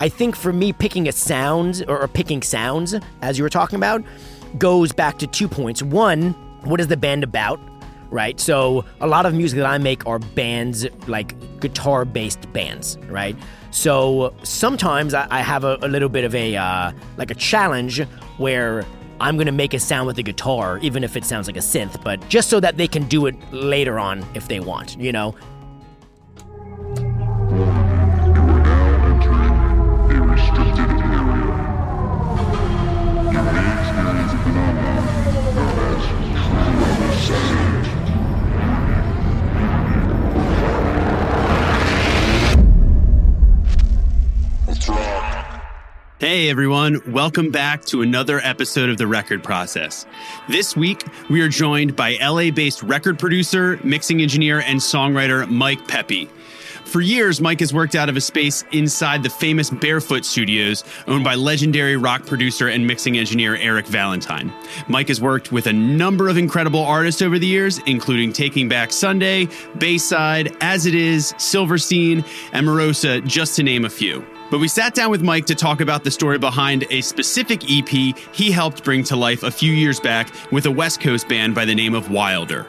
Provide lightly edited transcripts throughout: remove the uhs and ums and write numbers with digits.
I think for me, picking a sound or picking sounds, as you were talking about, goes back to 2 points. One, what is the band about, right? So a lot of music that I make are bands, like guitar-based bands, right? So sometimes I have a little bit of a challenge where I'm going to make a sound with the guitar, even if it sounds like a synth, but just so that they can do it later on if they want, you know? Hey everyone, welcome back to another episode of The Record Process. This week, we are joined by LA-based record producer, mixing engineer, and songwriter Mike Pepe. For years, Mike has worked out of a space inside the famous Barefoot Studios, owned by legendary rock producer and mixing engineer Eric Valentine. Mike has worked with a number of incredible artists over the years, including Taking Back Sunday, Bayside, As It Is, Silverstein, and Morosa, just to name a few. But we sat down with Mike to talk about the story behind a specific EP he helped bring to life a few years back with a West Coast band by the name of Wilder.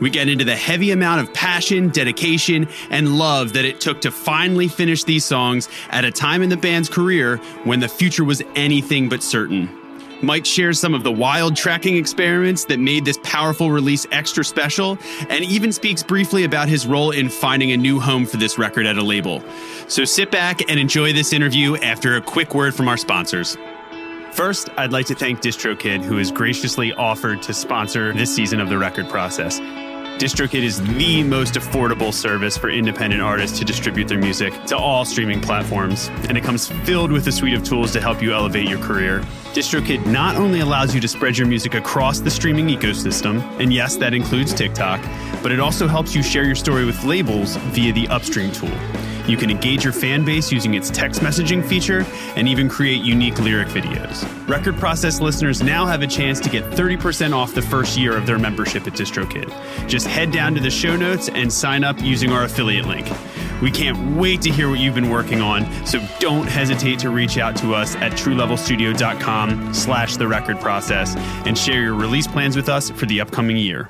We get into the heavy amount of passion, dedication, and love that it took to finally finish these songs at a time in the band's career when the future was anything but certain. Mike shares some of the wild tracking experiments that made this powerful release extra special, and even speaks briefly about his role in finding a new home for this record at a label. So sit back and enjoy this interview after a quick word from our sponsors. First, I'd like to thank DistroKid, who has graciously offered to sponsor this season of The Record Process. DistroKid is the most affordable service for independent artists to distribute their music to all streaming platforms, and it comes filled with a suite of tools to help you elevate your career. DistroKid not only allows you to spread your music across the streaming ecosystem, and yes, that includes TikTok, but it also helps you share your story with labels via the Upstream tool. You can engage your fan base using its text messaging feature and even create unique lyric videos. Record Process listeners now have a chance to get 30% off the first year of their membership at DistroKid. Just head down to the show notes and sign up using our affiliate link. We can't wait to hear what you've been working on, so don't hesitate to reach out to us at TrueLevelStudio.com/The Record Process and share your release plans with us for the upcoming year.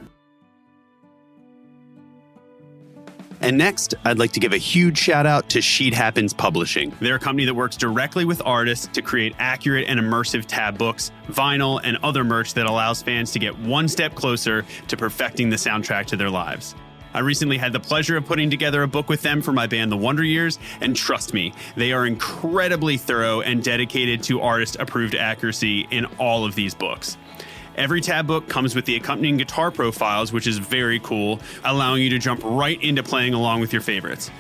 And next, I'd like to give a huge shout out to Sheet Happens Publishing. They're a company that works directly with artists to create accurate and immersive tab books, vinyl, and other merch that allows fans to get one step closer to perfecting the soundtrack to their lives. I recently had the pleasure of putting together a book with them for my band The Wonder Years, and trust me, they are incredibly thorough and dedicated to artist-approved accuracy in all of these books. Every tab book comes with the accompanying guitar profiles, which is very cool, allowing you to jump right into playing along with your favorites.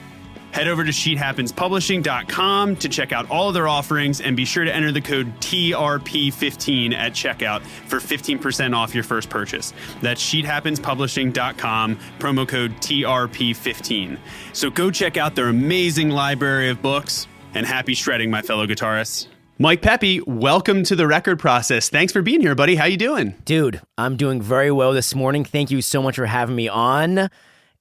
Head over to sheethappenpublishing.com to check out all of their offerings, and be sure to enter the code TRP15 at checkout for 15% off your first purchase. That's sheethappenpublishing.com, promo code TRP15. So go check out their amazing library of books, and happy shredding, my fellow guitarists. Mike Pepe, welcome to The Record Process. Thanks for being here, buddy. How you doing? Dude, I'm doing very well this morning. Thank you so much for having me on.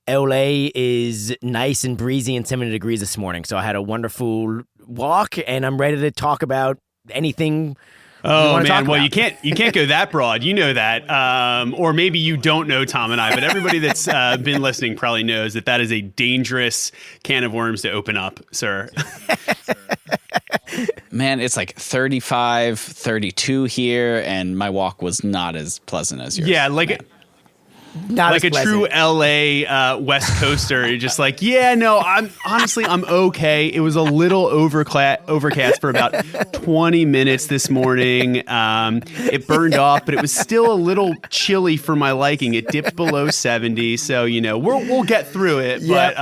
LA is nice and breezy and 70 degrees this morning, so I had a wonderful walk, and I'm ready to talk about anything. Oh man, well you can't go that broad, you know that, or maybe you don't know Tom and I, but everybody that's been listening probably knows that is a dangerous can of worms to open up, sir. Man, it's like 35, 32 here, and my walk was not as pleasant as yours. Yeah, like a true LA West Coaster. You're just like, yeah, no, I'm okay. It was a little overcast for about 20 minutes this morning. It burned off, but it was still a little chilly for my liking. It dipped below 70, so we'll get through it. But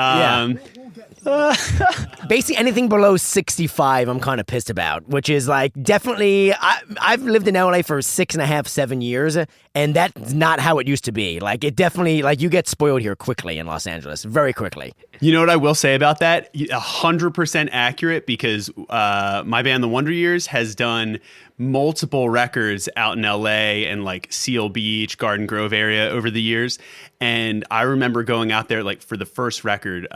basically anything below 65 I'm kind of pissed about, which is like definitely I've lived in LA for 6.5, 7 years, and that's not how it used to be. Like it definitely, like, you get spoiled here quickly in Los Angeles, very quickly. You know what I will say about that? 100% accurate, because my band The Wonder Years has done multiple records out in LA and like Seal Beach, Garden Grove area over the years. And I remember going out there like for the first record,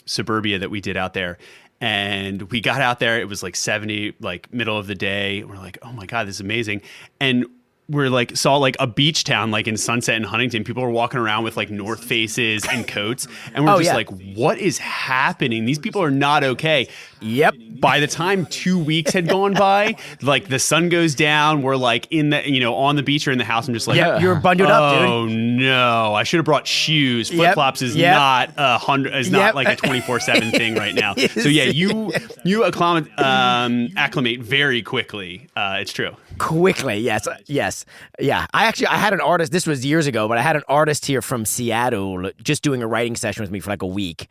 Suburbia, that we did out there. And we got out there. It was like 70, like middle of the day. We're like, oh my God, this is amazing. And we're like, saw like a beach town, like in Sunset and Huntington. People were walking around with like North Faces and coats. And we're like, what is happening? These people are not okay. Yep. By the time 2 weeks had gone by, like the sun goes down. We're like in the, on the beach or in the house. I'm just like, you're bundled up, dude. Oh no, I should have brought shoes. Flip flops is not not like a 24/7 thing right now. So yeah, you acclimate very quickly. It's true. Quickly, yes. Yeah, I had an artist, this was years ago, but I had an artist here from Seattle just doing a writing session with me for like a week.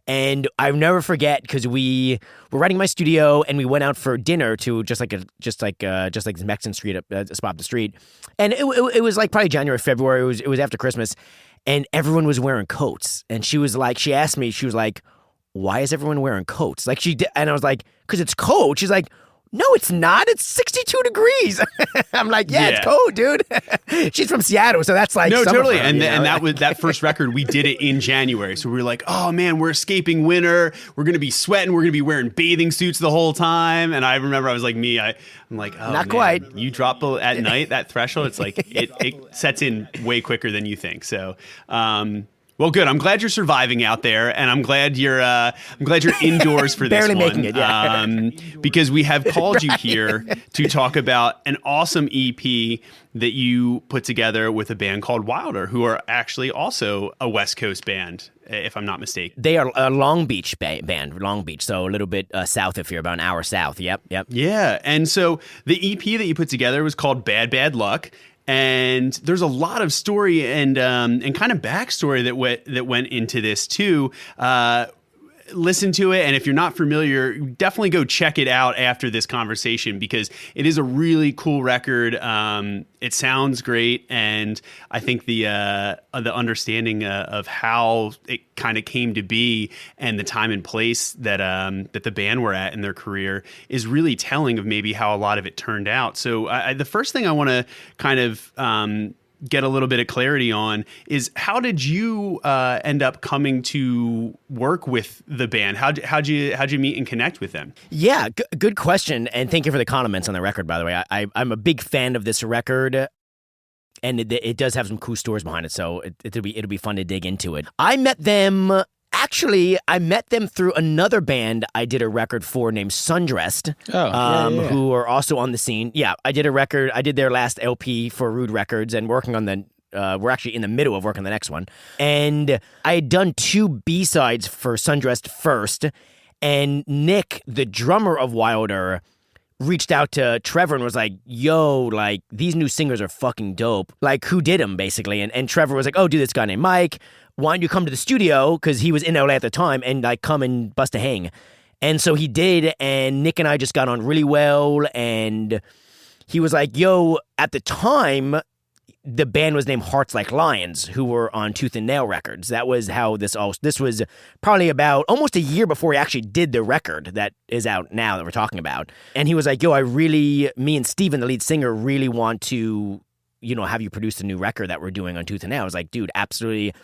And I'll never forget because we were writing in my studio and we went out for dinner to just like this Mexican street spot up the street. And it was like probably January, February. It was after Christmas, and everyone was wearing coats. And she asked me, she was like, "Why is everyone wearing coats?" Like she did, and I was like, "'Cause it's cold." She's like, "No, it's not. It's 62 degrees." I'm like, yeah, it's cold, dude. She's from Seattle, so that's like totally. Her, and that was that first record. We did it in January, so we were like, oh man, we're escaping winter. We're gonna be sweating. We're gonna be wearing bathing suits the whole time. And I remember I was like, I'm like, oh, not man, quite. You drop at night that threshold. It's like it sets in way quicker than you think. So. Well, good. I'm glad you're surviving out there, and I'm glad you're indoors for this Barely one. making it, yeah. Because we have called you here to talk about an awesome EP that you put together with a band called Wilder, who are actually also a West Coast band, if I'm not mistaken. They are a Long Beach band, Long Beach, so a little bit south of here, about an hour south. Yep. Yeah, and so the EP that you put together was called Bad Bad Luck. And there's a lot of story and kind of backstory that went into this too. Listen to it, and if you're not familiar, definitely go check it out after this conversation because it is a really cool record. It sounds great, and I think the understanding of how it kind of came to be and the time and place that the band were at in their career is really telling of maybe how a lot of it turned out. So the first thing I want to kind of get a little bit of clarity on is how did you end up coming to work with the band? How'd you meet and connect with them? Yeah, good question, and thank you for the compliments on the record. By the way, I'm a big fan of this record, and it does have some cool stories behind it. So it'll be fun to dig into it. I met them. Actually, I met them through another band I did a record for named Sundressed, who are also on the scene. Yeah, I did a record. I did their last LP for Rude Records and working on we're actually in the middle of working on the next one. And I had done 2 B-sides for Sundressed first, and Nick, the drummer of Wilder, reached out to Trevor and was like, yo, like, these new singers are fucking dope. Like, who did them, basically? And Trevor was like, oh, dude, this guy named Mike. Why don't you come to the studio? Because he was in LA at the time, and like come and bust a hang. And so he did, and Nick and I just got on really well. And he was like, yo, at the time, the band was named Hearts Like Lions, who were on Tooth and Nail Records. That was how this was probably about almost a year before he actually did the record that is out now that we're talking about. And he was like, yo, me and Steven, the lead singer, really want to, have you produce a new record that we're doing on Tooth and Nail. I was like, dude, absolutely.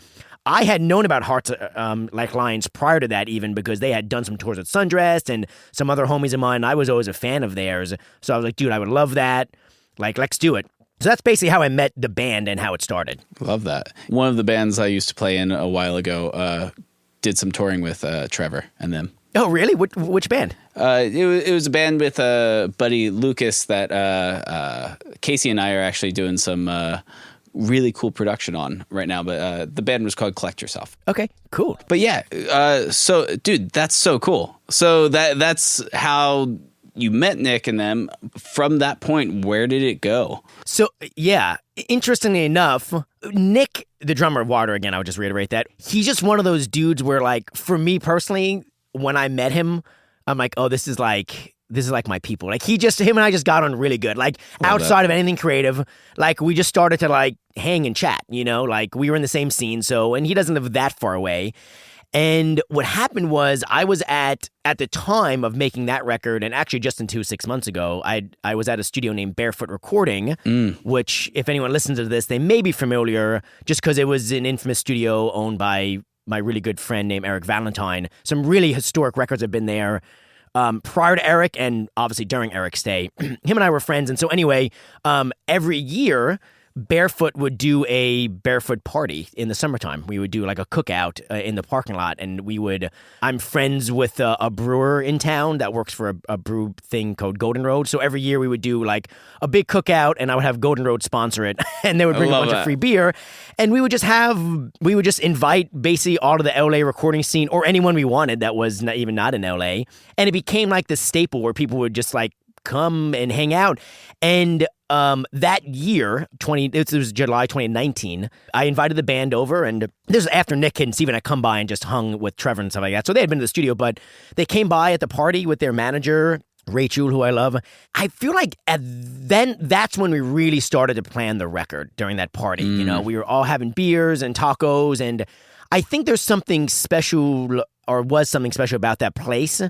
I had known about Hearts Like Lions prior to that even because they had done some tours at Sundressed and some other homies of mine. I was always a fan of theirs. So I was like, dude, I would love that. Like, let's do it. So that's basically how I met the band and how it started. Love that. One of the bands I used to play in a while ago did some touring with Trevor and them. Oh, really? Which band? It was a band with buddy Lucas that Casey and I are actually doing some really cool production on right now, but the band was called Collect Yourself. Okay, cool. But yeah, so dude, that's so cool. So that's how you met Nick and them. From that point, where did it go? So yeah, interestingly enough, Nick, the drummer of Wilder, again, I would just reiterate that, he's just one of those dudes where, like, for me personally, when I met him, I'm like, oh, this is like my people. Like him and I just got on really good. Like outside of anything creative, like we just started to like hang and chat, like we were in the same scene. So, and he doesn't live that far away. And what happened was I was at the time of making that record, and actually just until 6 months ago, I was at a studio named Barefoot Recording, which if anyone listens to this, they may be familiar just because it was an infamous studio owned by my really good friend named Eric Valentine. Some really historic records have been there. Prior to Eric and obviously during Eric's stay, him and I were friends. And so anyway, every year, Barefoot would do a Barefoot party in the summertime. We would do like a cookout in the parking lot, and I'm friends with a brewer in town that works for a brew thing called Golden Road. So every year we would do like a big cookout, and I would have Golden Road sponsor it, and they would bring a bunch of free beer, and we would just invite basically all of the LA recording scene or anyone we wanted that was not in LA, and it became like this staple where people would just like come and hang out. And that year, it was July 2019, I invited the band over, and this was after Nick and Steven had come by and just hung with Trevor and stuff like that. So they had been to the studio, but they came by at the party with their manager, Rachel, who I love. I feel like that's when we really started to plan the record during that party. You know, we were all having beers and tacos, and I think there's something special, or was something special about that place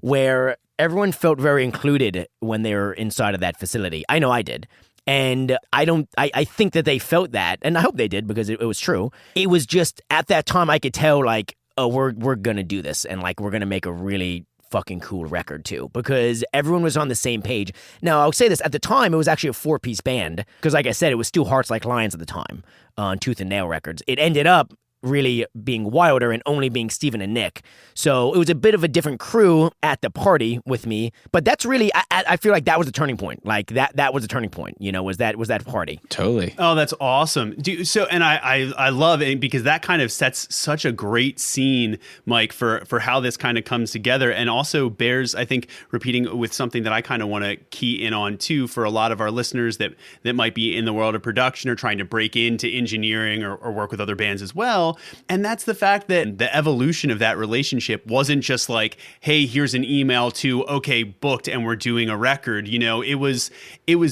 where everyone felt very included when they were inside of that facility. I know I did. And I think that they felt that, and I hope they did because it was true. It was just at that time I could tell like, oh, we're going to do this, and like we're going to make a really fucking cool record too, because everyone was on the same page. Now, I'll say this, at the time it was actually a 4-piece band, because like I said, it was still Hearts Like Lions at the time on Tooth and Nail Records. It ended up really being Wilder and only being Steven and Nick. So it was a bit of a different crew at the party with me. But that's really, I feel like that was the turning point. Like that was the turning point, you know, was that party. Totally. Oh, that's awesome. So, and I love it because that kind of sets such a great scene, Mike, for how this kind of comes together, and also bears, I think, repeating with something that I kind of want to key in on too, for a lot of our listeners that might be in the world of production or trying to break into engineering or work with other bands as well. And that's the fact that the evolution of that relationship wasn't just like, hey, here's an email to, okay, booked and we're doing a record. You know, it was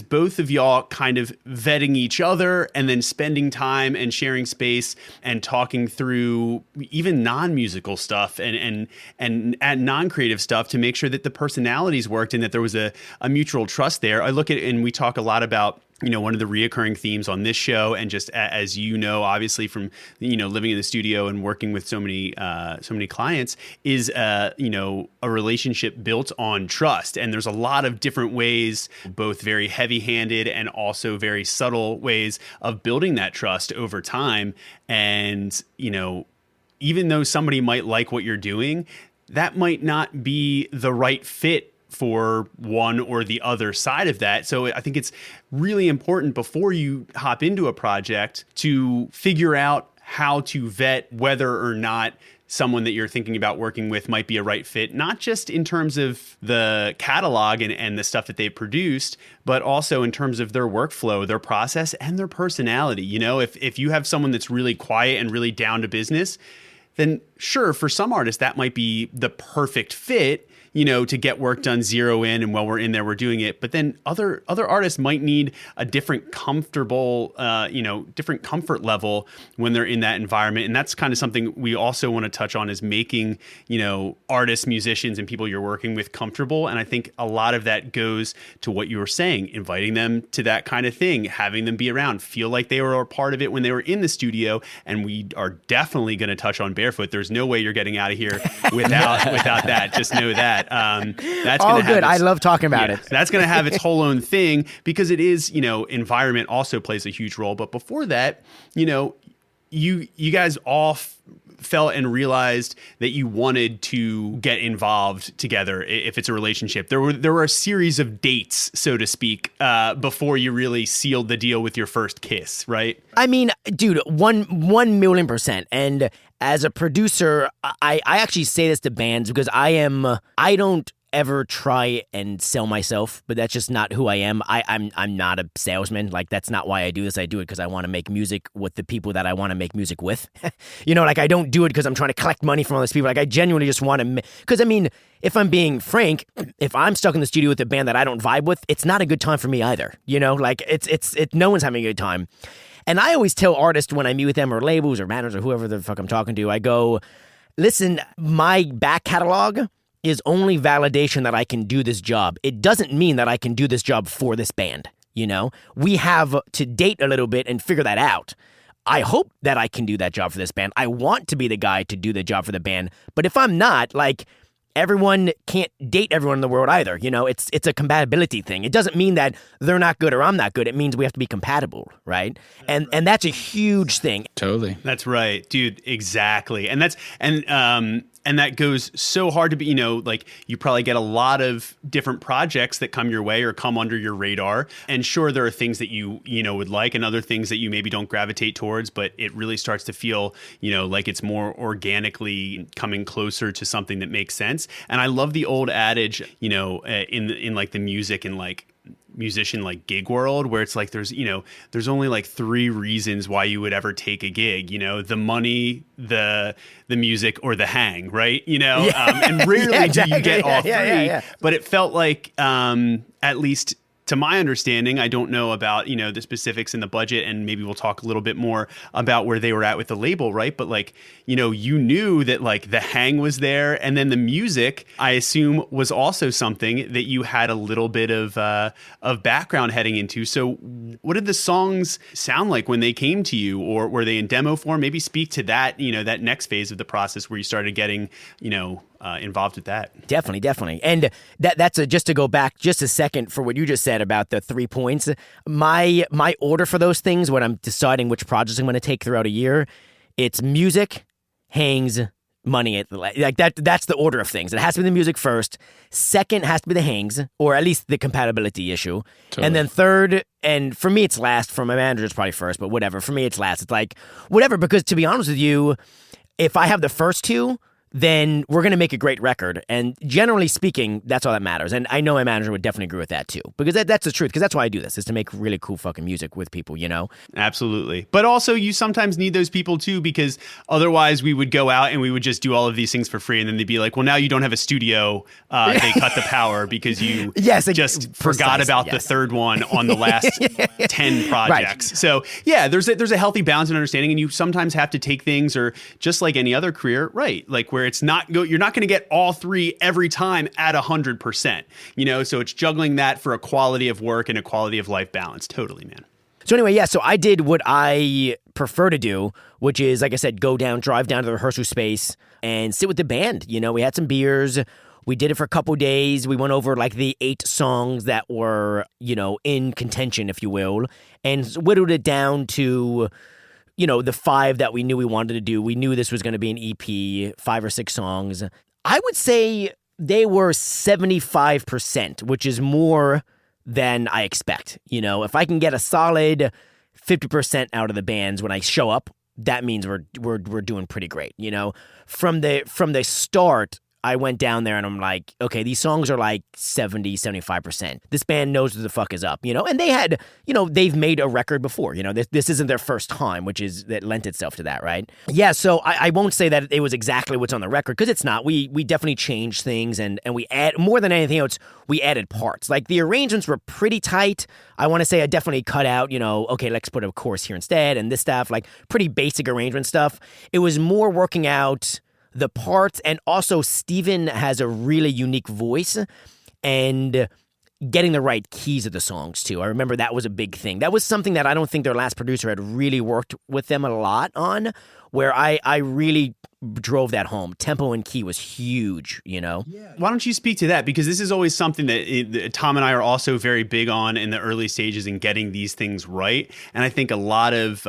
both of y'all kind of vetting each other and then spending time and sharing space and talking through even non-musical stuff and non-creative stuff to make sure that the personalities worked and that there was a mutual trust there. I look at it, and we talk a lot about, you know, one of the reoccurring themes on this show, and just as you know, obviously from, you know, living in the studio and working with so many clients, is you know, a relationship built on trust. And there's a lot of different ways, both very heavy-handed and also very subtle ways of building that trust over time. And, you know, even though somebody might like what you're doing, that might not be the right fit for one or the other side of that. So I think it's really important before you hop into a project to figure out how to vet whether or not someone that you're thinking about working with might be a right fit, not just in terms of the catalog and the stuff that they've produced, but also in terms of their workflow, their process, and their personality. You know, if you have someone that's really quiet and really down to business, then sure, for some artists, that might be the perfect fit, you know, to get work done, zero in, and while we're in there, we're doing it. But then other artists might need a different comfort level when they're in that environment. And that's kind of something we also want to touch on, is making, you know, artists, musicians, and people you're working with comfortable. And I think a lot of that goes to what you were saying, inviting them to that kind of thing, having them be around, feel like they were a part of it when they were in the studio. And we are definitely going to touch on Barefoot. There's no way you're getting out of here without that. Just know that. That's all good. I love talking about it. That's going to have its whole own thing, because it is, you know, environment also plays a huge role. But before that, you know, you guys all felt and realized that you wanted to get involved together if it's a relationship. There were a series of dates, so to speak, before you really sealed the deal with your first kiss, right? I mean, dude, 1,000,000%. And as a producer, I actually say this to bands because I don't ever try and sell myself, but that's just not who I am. I'm not a salesman. Like, that's not why I do this. I do it because I want to make music with the people that I want to make music with. You know, like, I don't do it because I'm trying to collect money from all these people. Like, I genuinely just want to, because I mean, if I'm being frank, if I'm stuck in the studio with a band that I don't vibe with, it's not a good time for me either. You know, like, it's no one's having a good time. And I always tell artists when I meet with them, or labels or managers or whoever the fuck I'm talking to, I go, listen, my back catalog is only validation that I can do this job. It doesn't mean that I can do this job for this band, you know? We have to date a little bit and figure that out. I hope that I can do that job for this band. I want to be the guy to do the job for the band. But if I'm not, like, everyone can't date everyone in the world either. You know, it's a compatibility thing. It doesn't mean that they're not good or I'm not good. It means we have to be compatible, right? And that's a huge thing. Totally. That's right, dude. Exactly. And that goes so hard to be, you know, like you probably get a lot of different projects that come your way or come under your radar. And sure, there are things that you would like and other things that you maybe don't gravitate towards, but it really starts to feel, you know, like it's more organically coming closer to something that makes sense. And I love the old adage, you know, in like the music and like musician like gig world where it's like there's only like 3 reasons why you would ever take a gig, you know, the money, the music, or the hang, right? You know, and rarely do you get all 3. But it felt like at least to my understanding, I don't know about, you know, the specifics in the budget, and maybe we'll talk a little bit more about where they were at with the label, right? But like, you know, you knew that like the hang was there, and then the music, I assume, was also something that you had a little bit of background heading into. So what did the songs sound like when they came to you, or were they in demo form? Maybe speak to that, you know, that next phase of the process where you started getting, you know, involved with that. Definitely. And that's just to go back just a second for what you just said about the 3 points. My order for those things when I'm deciding which projects I'm going to take throughout a year, it's music, hangs, money. Like that's the order of things. It has to be the music first. Second has to be the hangs, or at least the compatibility issue. Totally. And then third, and for me it's last. For my manager it's probably first, but whatever. For me it's last. It's like whatever, because to be honest with you, if I have the first 2, then we're going to make a great record. And generally speaking, that's all that matters. And I know my manager would definitely agree with that too, because that's the truth, because that's why I do this, is to make really cool fucking music with people, you know? Absolutely. But also you sometimes need those people too, because otherwise we would go out and we would just do all of these things for free. And then they'd be like, well, now you don't have a studio. They cut the power because you just forgot about the third one on the last 10 projects. Right. So yeah, there's a healthy balance and understanding, and you sometimes have to take things, or just like any other career, right? Like where it's not you're not going to get all 3 every time at 100%, you know, so it's juggling that for a quality of work and a quality of life balance. Totally, man. So anyway, so I did what I prefer to do, which is, like I said, drive down to the rehearsal space and sit with the band. You know, we had some beers. We did it for a couple days. We went over like the 8 songs that were, you know, in contention, if you will, and whittled it down to, you know, the 5 that we knew we wanted to do. We knew this was going to be an EP, 5 or 6 songs. I would say they were 75%, which is more than I expect. You know, if I can get a solid 50% out of the bands when I show up, that means we're doing pretty great. You know, from the start, I went down there and I'm like, okay, these songs are like 70, 75%. This band knows what the fuck is up, you know? And they had, you know, they've made a record before, you know? This isn't their first time, that lent itself to that, right? Yeah, so I won't say that it was exactly what's on the record, because it's not. We definitely changed things, and we add, more than anything else, we added parts. Like, the arrangements were pretty tight. I want to say I definitely cut out, you know, okay, let's put a chorus here instead, and this stuff, like pretty basic arrangement stuff. It was more working out the parts, and also Steven has a really unique voice, and getting the right keys of the songs too. I remember that was a big thing. That was something that I don't think their last producer had really worked with them a lot on, where I really drove that home. Tempo and key was huge, you know? Yeah. Why don't you speak to that? Because this is always something that Tom and I are also very big on in the early stages in getting these things right. And I think a lot of,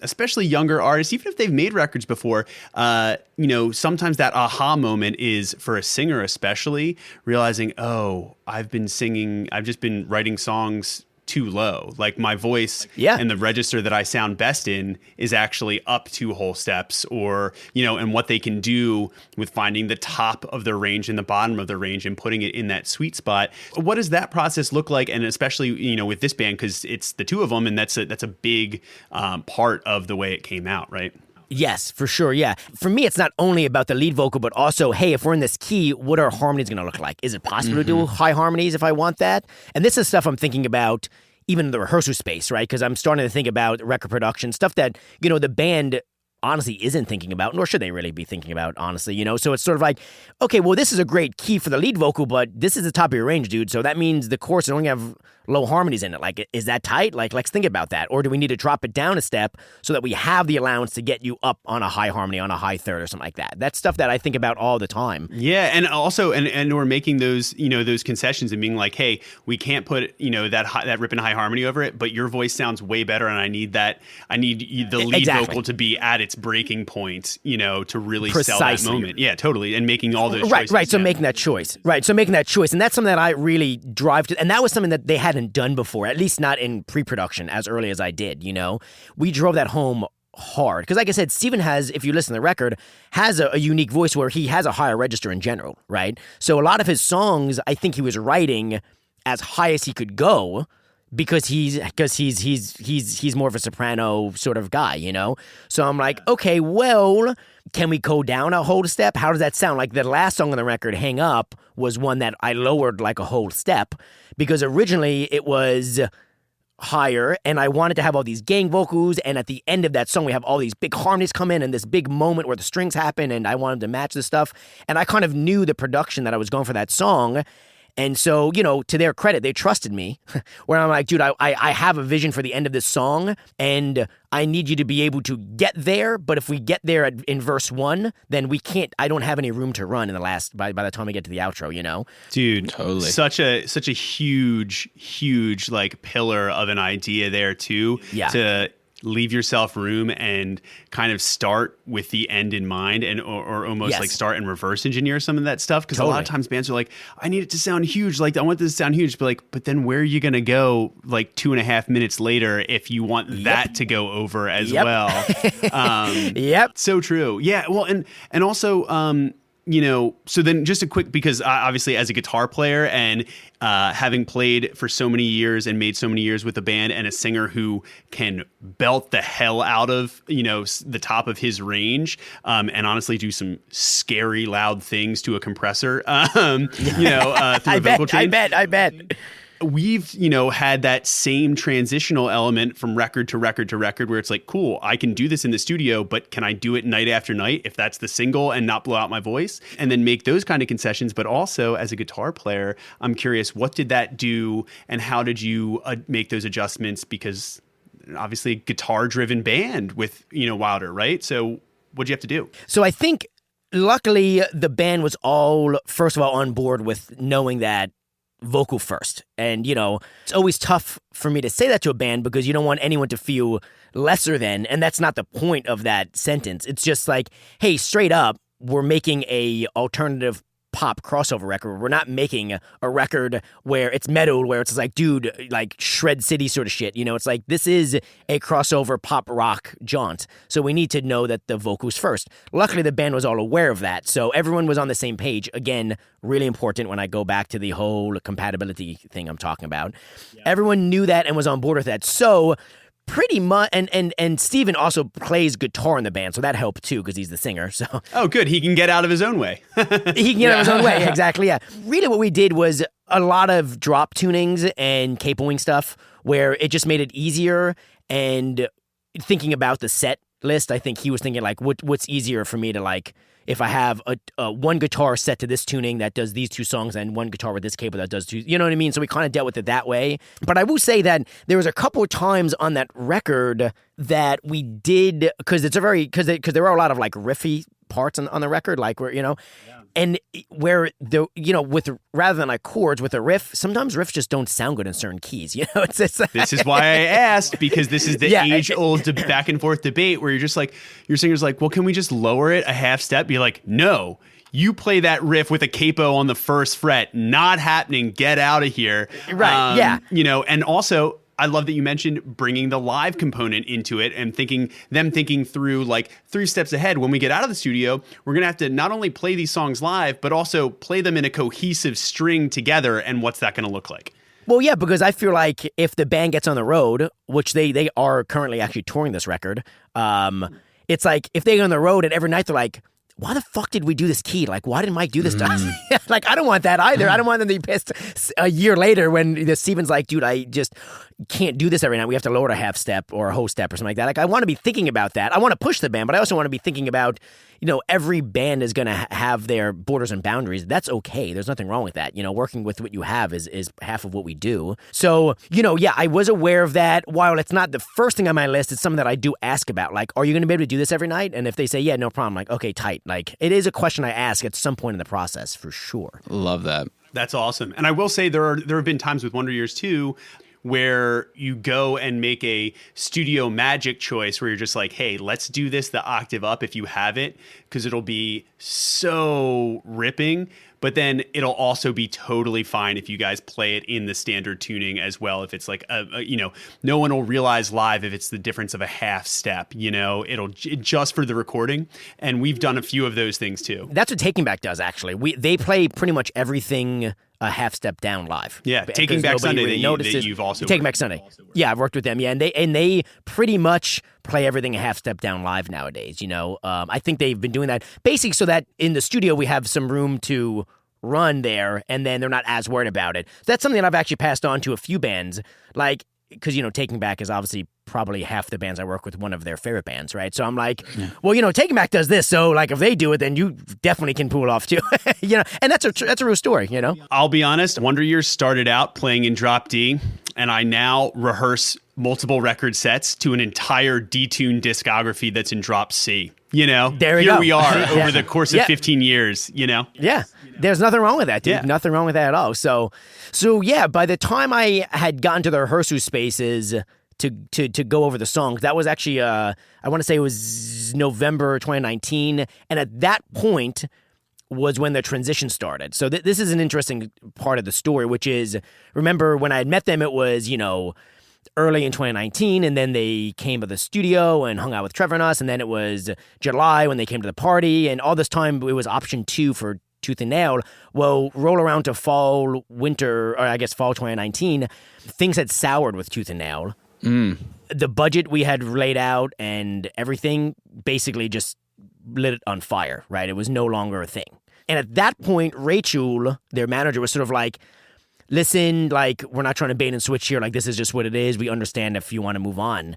especially younger artists, even if they've made records before, you know, sometimes that aha moment is, for a singer especially, realizing, oh, I've just been writing songs too low. Like, my voice and the register that I sound best in is actually up 2 whole steps, or, you know, and what they can do with finding the top of the range and the bottom of the range and putting it in that sweet spot. What does that process look like? And especially, you know, with this band, because it's the 2 of them, and that's a big part of the way it came out, right? Yes, for sure, yeah. For me, it's not only about the lead vocal, but also, hey, if we're in this key, what are harmonies going to look like? Is it possible to do high harmonies if I want that? And this is stuff I'm thinking about even in the rehearsal space, right? Because I'm starting to think about record production, stuff that, you know, the band honestly isn't thinking about, nor should they really be thinking about, honestly, you know? So it's sort of like, okay, well, this is a great key for the lead vocal, but this is the top of your range, dude. So that means the chorus is only have low harmonies in it. Like, is that tight? Like, let's think about that. Or do we need to drop it down a step so that we have the allowance to get you up on a high harmony, on a high third or something like that? That's stuff that I think about all the time. Yeah, and also, and we're making those, those concessions and being like, hey, we can't put, that rip and high harmony over it, but your voice sounds way better, and I need the lead vocal to be at its breaking point, to really sell that moment. Yeah, totally, and making all those choices. Right, so making that choice. Right, so making that choice, and that's something that I really drive to, and that was something that they hadn't done before, at least not in pre-production as early as I did, We drove that home hard. Because like I said, Steven has, if you listen to the record, has a unique voice where he has a higher register in general, right? So a lot of his songs, I think he was writing as high as he could go because he's more of a soprano sort of guy, So I'm like, okay, well, can we go down a whole step? How does that sound? Like the last song on the record, Hang Up, was one that I lowered like a whole step because originally it was higher and I wanted to have all these gang vocals, and at the end of that song we have all these big harmonies come in and this big moment where the strings happen, and I wanted to match the stuff, and I kind of knew the production that I was going for that song. And so, to their credit, they trusted me where I'm like, dude, I have a vision for the end of this song and I need you to be able to get there. But if we get there in verse 1, then I don't have any room to run in the last, by the time we get to the outro, Dude, totally. Such a huge like pillar of an idea there too. Yeah. To leave yourself room and kind of start with the end in mind, and or almost like start and reverse engineer some of that stuff, because a lot of times bands are like, I need it to sound huge, like I want this to sound huge, but then where are you gonna go like 2.5 minutes later if you want that to go over as well? So true. Yeah, well, and also so then just a quick, because obviously as a guitar player and having played for so many years and made so many years with a band, and a singer who can belt the hell out of, the top of his range, and honestly do some scary loud things to a compressor, through a vocal train. I bet. We've, had that same transitional element from record to record to record where it's like, cool, I can do this in the studio, but can I do it night after night if that's the single and not blow out my voice? And then make those kind of concessions. But also as a guitar player, I'm curious, what did that do and how did you make those adjustments? Because obviously guitar-driven band with, Wilder, right? So what'd you have to do? So I think luckily the band was all, first of all, on board with knowing that vocal first. And, it's always tough for me to say that to a band because you don't want anyone to feel lesser than, and that's not the point of that sentence. It's just like, hey, straight up, we're making a alternative pop crossover record. We're not making a record where it's metal, where it's like, dude, like Shred City sort of shit. It's like, this is a crossover pop rock jaunt. So we need to know that the vocals first. Luckily, the band was all aware of that. So everyone was on the same page. Again, really important when I go back to the whole compatibility thing I'm talking about. Yeah. Everyone knew that and was on board with that. So pretty much, and Steven also plays guitar in the band, so that helped too because he's the singer. So good, he can get out of his own way. He can get out of his own way, exactly. Yeah, really, what we did was a lot of drop tunings and capoing stuff, where it just made it easier. And thinking about the set list, I think he was thinking like, what's easier for me to like. If I have a one guitar set to this tuning that does these two songs and one guitar with this cable that does two, you know what I mean? So we kind of dealt with it that way. But I will say that there was a couple of times on that record that we did, because there were a lot of like riffy parts on the record, like where, and where the, with rather than like chords with a riff, sometimes riffs just don't sound good in certain keys. It's this is why I asked, because this is the age-old back and forth debate where you're just like, your singer's like, well, can we just lower it a half step? Be like, no, you play that riff with a capo on the first fret, not happening. Get out of here, right? And also, I love that you mentioned bringing the live component into it and thinking through like 3 steps ahead. When we get out of the studio, we're going to have to not only play these songs live, but also play them in a cohesive string together. And what's that going to look like? Well, yeah, because I feel like if the band gets on the road, which they are currently actually touring this record, it's like if they go on the road and every night they're like, why the fuck did we do this key? Like, why didn't Mike do this to us? Like, I don't want that either. I don't want them to be pissed a year later when Steven's like, dude, I just can't do this every night. We have to lower a half step or a whole step or something like that. Like, I want to be thinking about that. I want to push the band, but I also want to be thinking about, every band is going to have their borders and boundaries. That's okay. There's nothing wrong with that. Working with what you have is half of what we do. So, I was aware of that. While it's not the first thing on my list, it's something that I do ask about. Like, are you going to be able to do this every night? And if they say, yeah, no problem, like, okay, tight. Like, it is a question I ask at some point in the process, for sure. Love that. That's awesome. And I will say there have been times with Wonder Years too where you go and make a studio magic choice where you're just like, hey, let's do this the octave up if you have it, because it'll be so ripping. But then it'll also be totally fine if you guys play it in the standard tuning as well. If it's like, no one will realize live if it's the difference of a half step, it'll just for the recording. And we've done a few of those things too. That's what Taking Back does, actually. They play pretty much everything a half step down live. Yeah, Taking Back Sunday that you've also Taking Back Sunday. Yeah, I've worked with them. Yeah, and they pretty much play everything a half step down live nowadays. I think they've been doing that basically so that in the studio we have some room to run there, and then they're not as worried about it. That's something that I've actually passed on to a few bands, like, because Taking Back is obviously probably half the bands I work with, one of their favorite bands, right? So I'm like, well, Taking Back does this, so like if they do it, then you definitely can pull it off too, And that's a real story, I'll be honest. Wonder Years started out playing in drop D, and I now rehearse multiple record sets to an entire detuned discography that's in drop C. There we Here go. we are over the course of 15 years. Yeah, there's nothing wrong with that, dude. Yeah. Nothing wrong with that at all. So yeah, by the time I had gotten to the rehearsal spaces to go over the songs, that was actually I want to say it was November 2019, and at that point was when the transition started. So this is an interesting part of the story, which is, remember when I had met them, it was early in 2019, and then they came to the studio and hung out with Trevor and us, and then it was July when they came to the party, and all this time it was option 2 for Tooth and Nail. Well, roll around to fall 2019, things had soured with Tooth and Nail. The budget we had laid out and everything basically just lit it on fire, right? It was no longer a thing. And at that point, Rachel, their manager, was sort of like, listen, like, we're not trying to bait and switch here. Like, this is just what it is. We understand if you want to move on.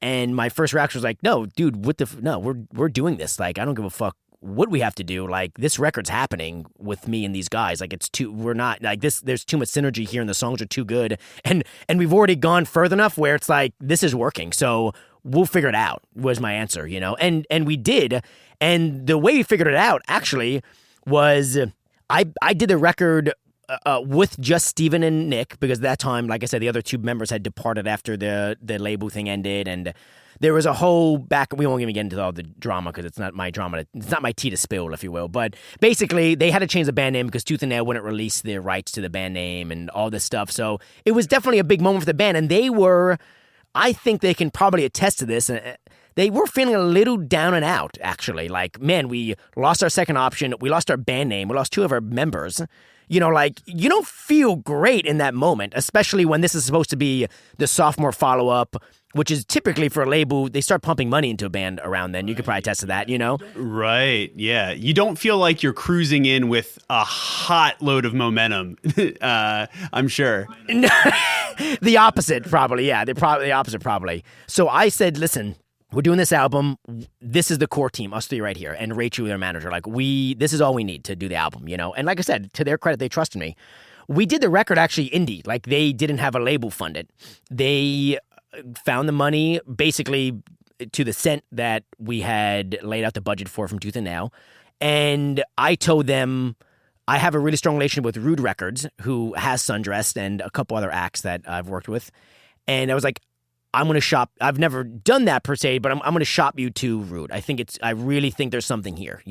And my first reaction was like, no, dude, no, we're doing this. Like, I don't give a fuck what we have to do. Like, this record's happening with me and these guys. Like, we're not, like, this, there's too much synergy here and the songs are too good. And we've already gone further enough where it's like, this is working. So we'll figure it out, was my answer, And we did. And the way we figured it out, actually, was I did the record with just Steven and Nick, because at that time, like I said, the other two members had departed after the label thing ended, and there was a whole we won't even get into all the drama because it's not my drama. It's not my tea to spill, if you will. But basically, they had to change the band name because Tooth and Nail wouldn't release their rights to the band name and all this stuff. So it was definitely a big moment for the band, and they were, I think they can probably attest to this, they were feeling a little down and out, actually. Like, man, we lost our second option. We lost our band name. We lost two of our members. Like, you don't feel great in that moment, especially when this is supposed to be the sophomore follow-up, which is typically for a label, they start pumping money into a band around then. You could probably attest to that, Right, yeah. You don't feel like you're cruising in with a hot load of momentum, I'm sure. The opposite, probably, yeah. The opposite, probably. So I said, listen, we're doing this album. This is the core team, us three right here, and Rachel, their manager. Like, this is all we need to do the album, And like I said, to their credit, they trusted me. We did the record actually indie. Like, they didn't have a label funded. They found the money basically to the cent that we had laid out the budget for from Tooth and Nail. And I told them I have a really strong relationship with Rude Records, who has Sundressed and a couple other acts that I've worked with. And I was like, I'm going to shop. I've never done that per se, but I'm going to shop you to Rude. I really think there's something here,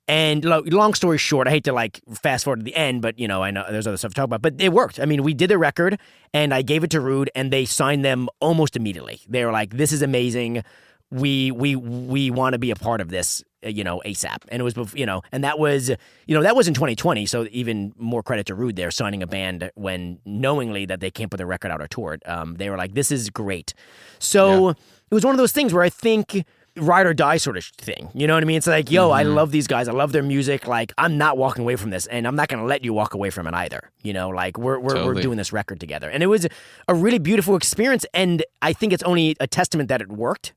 And long story short, I hate to like fast forward to the end, but I know there's other stuff to talk about, but it worked. I mean, we did the record and I gave it to Rude and they signed them almost immediately. They were like, this is amazing. We want to be a part of this, ASAP. And it was, and that was in 2020. So even more credit to Rude there, signing a band when knowingly that they can't put the record out or tour it. They were like, this is great. So It was one of those things where I think ride or die sort of thing. You know what I mean? It's like, yo, I love these guys. I love their music. Like, I'm not walking away from this, and I'm not going to let you walk away from it either. You know, like we're doing this record together. And it was a really beautiful experience. And I think it's only a testament that it worked,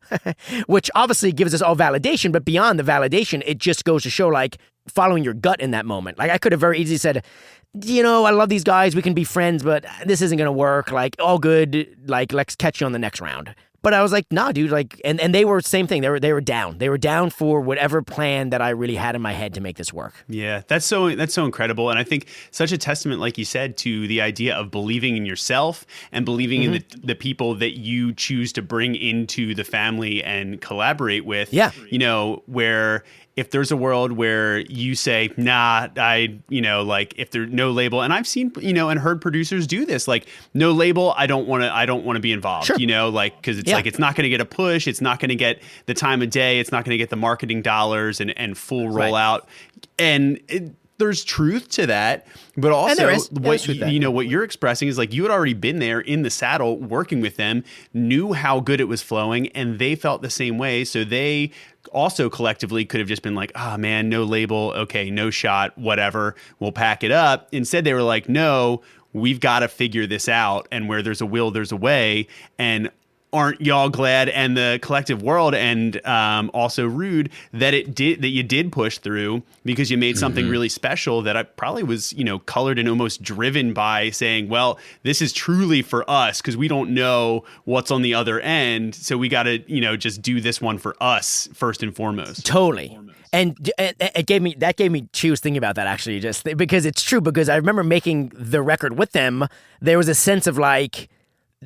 which obviously gives us all validation. But beyond the validation, it just goes to show, like, following your gut in that moment. Like, I could have very easily said, you know, I love these guys. We can be friends, but this isn't going to work. Like, all good. Like, let's catch you on the next round. But I was like, nah, dude, like, and they were same thing. They were down. They were down for whatever plan that I really had in my head to make this work. Yeah, that's so incredible. And I think such a testament, like you said, to the idea of believing in yourself and believing in the people that you choose to bring into the family and collaborate with. Yeah. You know, where if there's a world where you say, nah, like if there's no label, and I've seen, and heard producers do this, like, no label, I don't want to be involved, sure. Like, cause it's like, it's not going to get a push. It's not going to get the time of day. It's not going to get the marketing dollars and full rollout. And there's truth to that, but also what you're expressing is like you had already been there in the saddle working with them, knew how good it was flowing, and they felt the same way. So they also collectively could have just been like, oh man, no label. Okay, no shot, whatever. We'll pack it up. Instead, they were like, no, we've got to figure this out. And where there's a will, there's a way. And aren't y'all glad, and the collective world, and also Rude, that you did push through, because you made something really special that I probably was, colored and almost driven by saying, well, this is truly for us, because we don't know what's on the other end. So we got to, just do this one for us first and foremost. Totally. And it gave me chills thinking about that, actually, just because it's true. Because I remember making the record with them, there was a sense of like,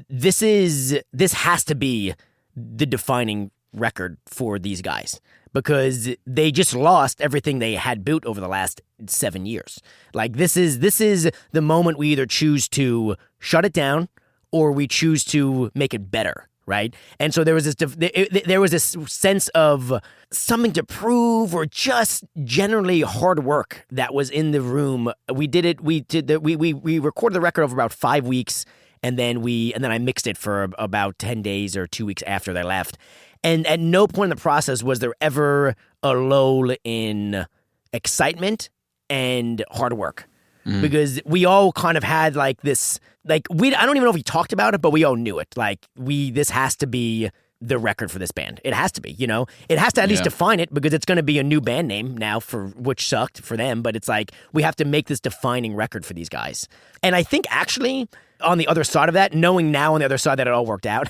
this has to be the defining record for these guys, because they just lost everything they had built over the last 7 years. Like, this is the moment we either choose to shut it down or we choose to make it better, right? And so there was this sense of something to prove, or just generally hard work that was in the room. We recorded the record over about 5 weeks. And then I mixed it for about 10 days or 2 weeks after they left. And at no point in the process was there ever a lull in excitement and hard work. Because we all kind of had like this, like, I don't even know if we talked about it, but we all knew it. Like, this has to be the record for this band. It has to be, it has to at least define it, because it's going to be a new band name now, which sucked for them, but it's like, we have to make this defining record for these guys. And I think actually on the other side of that, knowing now on the other side that it all worked out,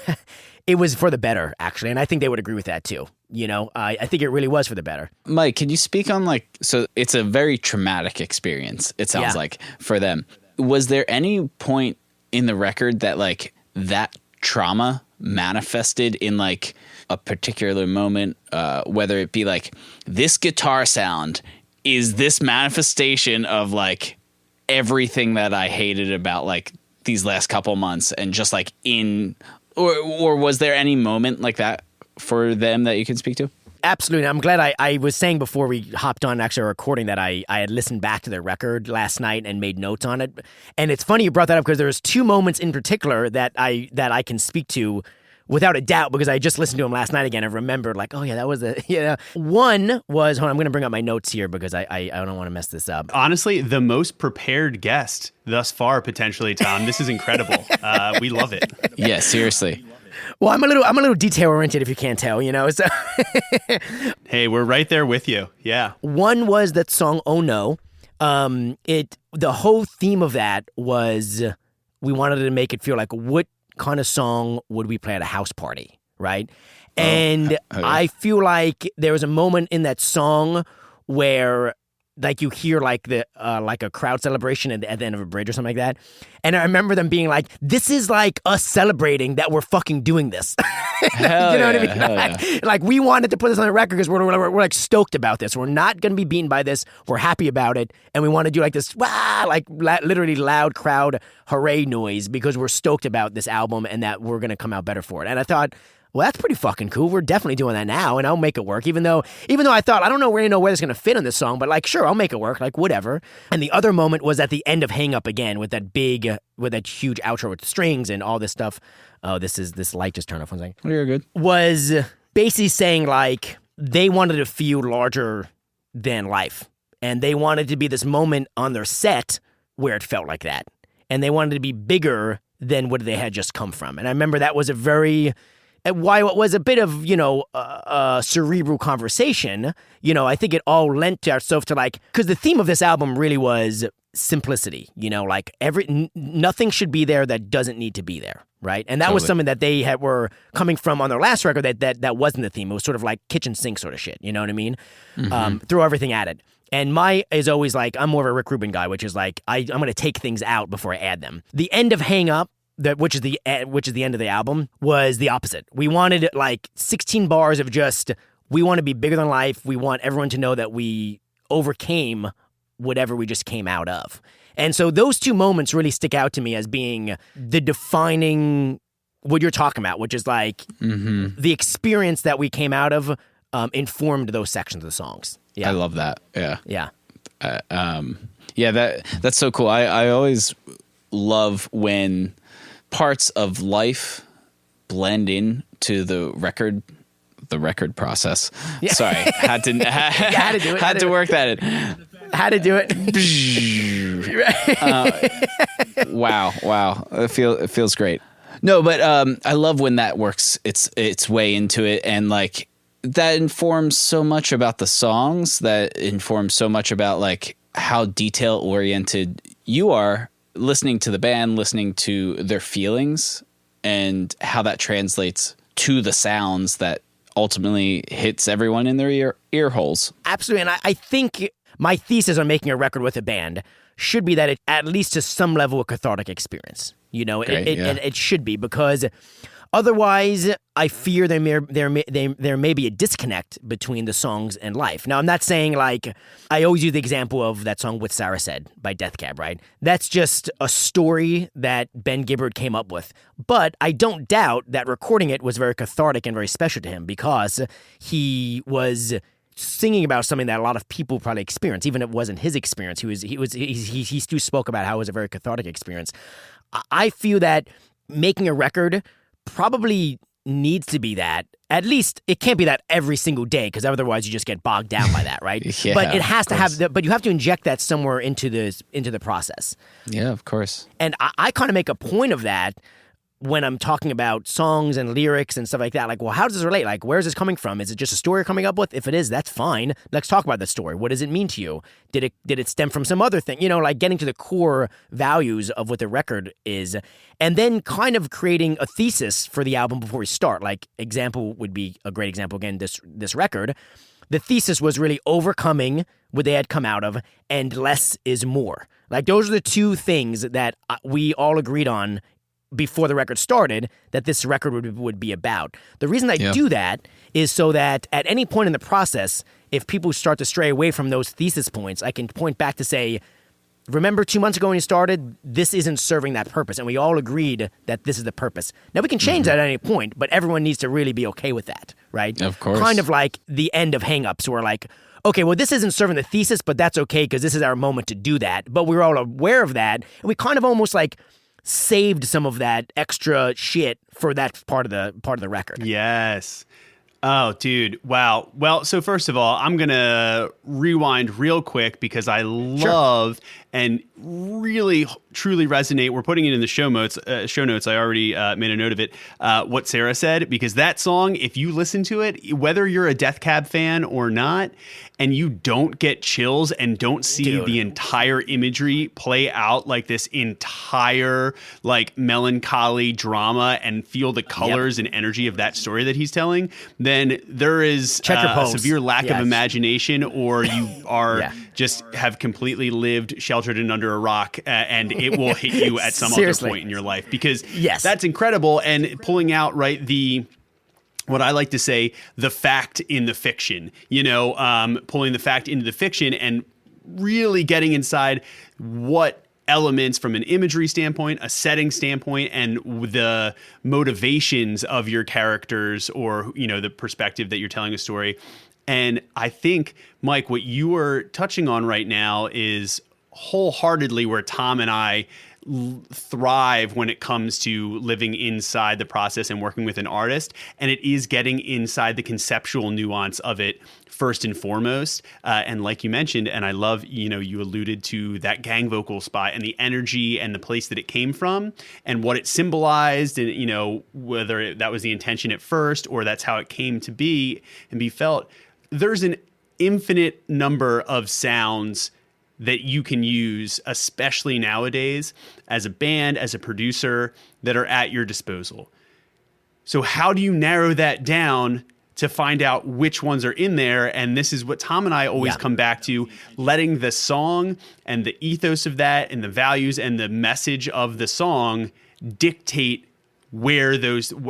it was for the better, actually. And I think they would agree with that too. I think it really was for the better. Mike, can you speak on, like, so it's a very traumatic experience, it sounds like, for them. Was there any point in the record that, like, that trauma manifested in, like, a particular moment, whether it be like, this guitar sound is this manifestation of, like, everything that I hated about, like, these last couple months, and just like or was there any moment like that for them that you can speak to? Absolutely. I'm glad I was saying before we hopped on actually recording that I had listened back to their record last night and made notes on it. And it's funny you brought that up, because there's 2 moments in particular that I can speak to without a doubt, because I just listened to them last night again and remembered, like, oh yeah, that was one was, hold on, I'm going to bring up my notes here because I don't want to mess this up. Honestly, the most prepared guest thus far, potentially, Tom. This is incredible. We love it. Yeah, seriously. Well, I'm a little detail oriented, if you can't tell, So hey, we're right there with you. Yeah. One was that song "Oh No." The whole theme of that was we wanted to make it feel like, what kind of song would we play at a house party, right? And I feel like there was a moment in that song where, like, you hear like like a crowd celebration at the end of a bridge or something like that. And I remember them being like, this is like us celebrating that we're fucking doing this. You know what I mean? Like, we wanted to put this on the record because we're like stoked about this. We're not going to be beaten by this. We're happy about it. And we want to do like this, literally loud crowd hooray noise, because we're stoked about this album and that we're going to come out better for it. And I thought, well, that's pretty fucking cool. We're definitely doing that now, and I'll make it work. Even though I thought, I don't really know where it's going to fit on this song, but like, sure, I'll make it work. Like, whatever. And the other moment was at the end of Hang Up Again with that huge outro with strings and all this stuff. Oh, this light just turned off. 1 second. You're good. Was basically saying like they wanted to feel larger than life. And they wanted to be this moment on their set where it felt like that. And they wanted to be bigger than what they had just come from. And I remember that was why it was a bit of, a cerebral conversation, I think it all lent itself to like, because the theme of this album really was simplicity, like nothing should be there that doesn't need to be there, right? And that was something that they were coming from on their last record that wasn't the theme. It was sort of like kitchen sink sort of shit, you know what I mean? Throw everything at it. And my is always like, I'm more of a Rick Rubin guy, which is like, I'm going to take things out before I add them. The end of Hang Up, which is the end of the album, was the opposite. We wanted like 16 bars of just, we want to be bigger than life. We want everyone to know that we overcame whatever we just came out of. And so those two moments really stick out to me as being the defining what you're talking about, which is like the experience that we came out of informed those sections of the songs. Yeah. I love that. Yeah. Yeah. That's so cool. I always love when parts of life blend in to the record process. Yeah. Sorry, had to do it. Had to work that in. How to do it. Wow. It feels great. No, but I love when that works its way into it, and like that informs so much about the songs, that informs so much about like how detail oriented you are listening to the band, listening to their feelings, and how that translates to the sounds that ultimately hits everyone in their ear holes. Absolutely. And I think my thesis on making a record with a band should be that it, at least to some level, a cathartic experience. It should be, because otherwise, I fear there may be a disconnect between the songs and life. Now, I'm not saying like, I always use the example of that song What Sarah Said by Death Cab, right? That's just a story that Ben Gibbard came up with. But I don't doubt that recording it was very cathartic and very special to him, because he was singing about something that a lot of people probably experience, even if it wasn't his experience. He still spoke about how it was a very cathartic experience. I feel that making a record probably needs to be that. At least it can't be that every single day, because otherwise you just get bogged down by that, right? Yeah, but it has to have. But you have to inject that somewhere into the process. Yeah, of course. And I kind of make a point of that when I'm talking about songs and lyrics and stuff like that. Like, well, how does this relate? Like, where's this coming from? Is it just a story you're coming up with? If it is, that's fine. Let's talk about the story. What does it mean to you? Did it stem from some other thing? Like getting to the core values of what the record is, and then kind of creating a thesis for the album before we start. Like, example would be a great example. Again, this record, the thesis was really overcoming what they had come out of, and less is more. Like, those are the two things that we all agreed on before the record started, that this record would be about. The reason I do that is so that at any point in the process, if people start to stray away from those thesis points, I can point back to say, remember 2 months ago when you started, this isn't serving that purpose. And we all agreed that this is the purpose. Now, we can change that at any point, but everyone needs to really be okay with that, right? Of course. Kind of like the end of Hang Up. So we're like, okay, well, this isn't serving the thesis, but that's okay, because this is our moment to do that. But we're all aware of that. And we kind of almost like saved some of that extra shit for that part of the record. Yes. Oh, dude. Wow. Well, so first of all, I'm going to rewind real quick, because I love and really truly resonate. We're putting it in the show notes. I already made a note of it. What Sarah Said, because that song, if you listen to it, whether you're a Death Cab fan or not, and you don't get chills and don't see the entire imagery play out like this entire like melancholy drama and feel the colors and energy of that story that he's telling, then there is a severe lack of imagination, or you are just have completely lived sheltered and under a rock, and it will hit you at some other point in your life, because that's incredible. And pulling out what I like to say, the fact in the fiction, pulling the fact into the fiction and really getting inside what elements from an imagery standpoint, a setting standpoint, and the motivations of your characters, or, the perspective that you're telling a story. And I think, Mike, what you are touching on right now is wholeheartedly where Tom and I thrive when it comes to living inside the process and working with an artist, and it is getting inside the conceptual nuance of it first and foremost. And like you mentioned, and I love, you alluded to that gang vocal spot and the energy and the place that it came from and what it symbolized, and whether that was the intention at first or that's how it came to be and be felt. There's an infinite number of sounds that you can use, especially nowadays, as a band, as a producer, that are at your disposal. So how do you narrow that down to find out which ones are in there? And this is what Tom and I always come back to, letting the song and the ethos of that and the values and the message of the song dictate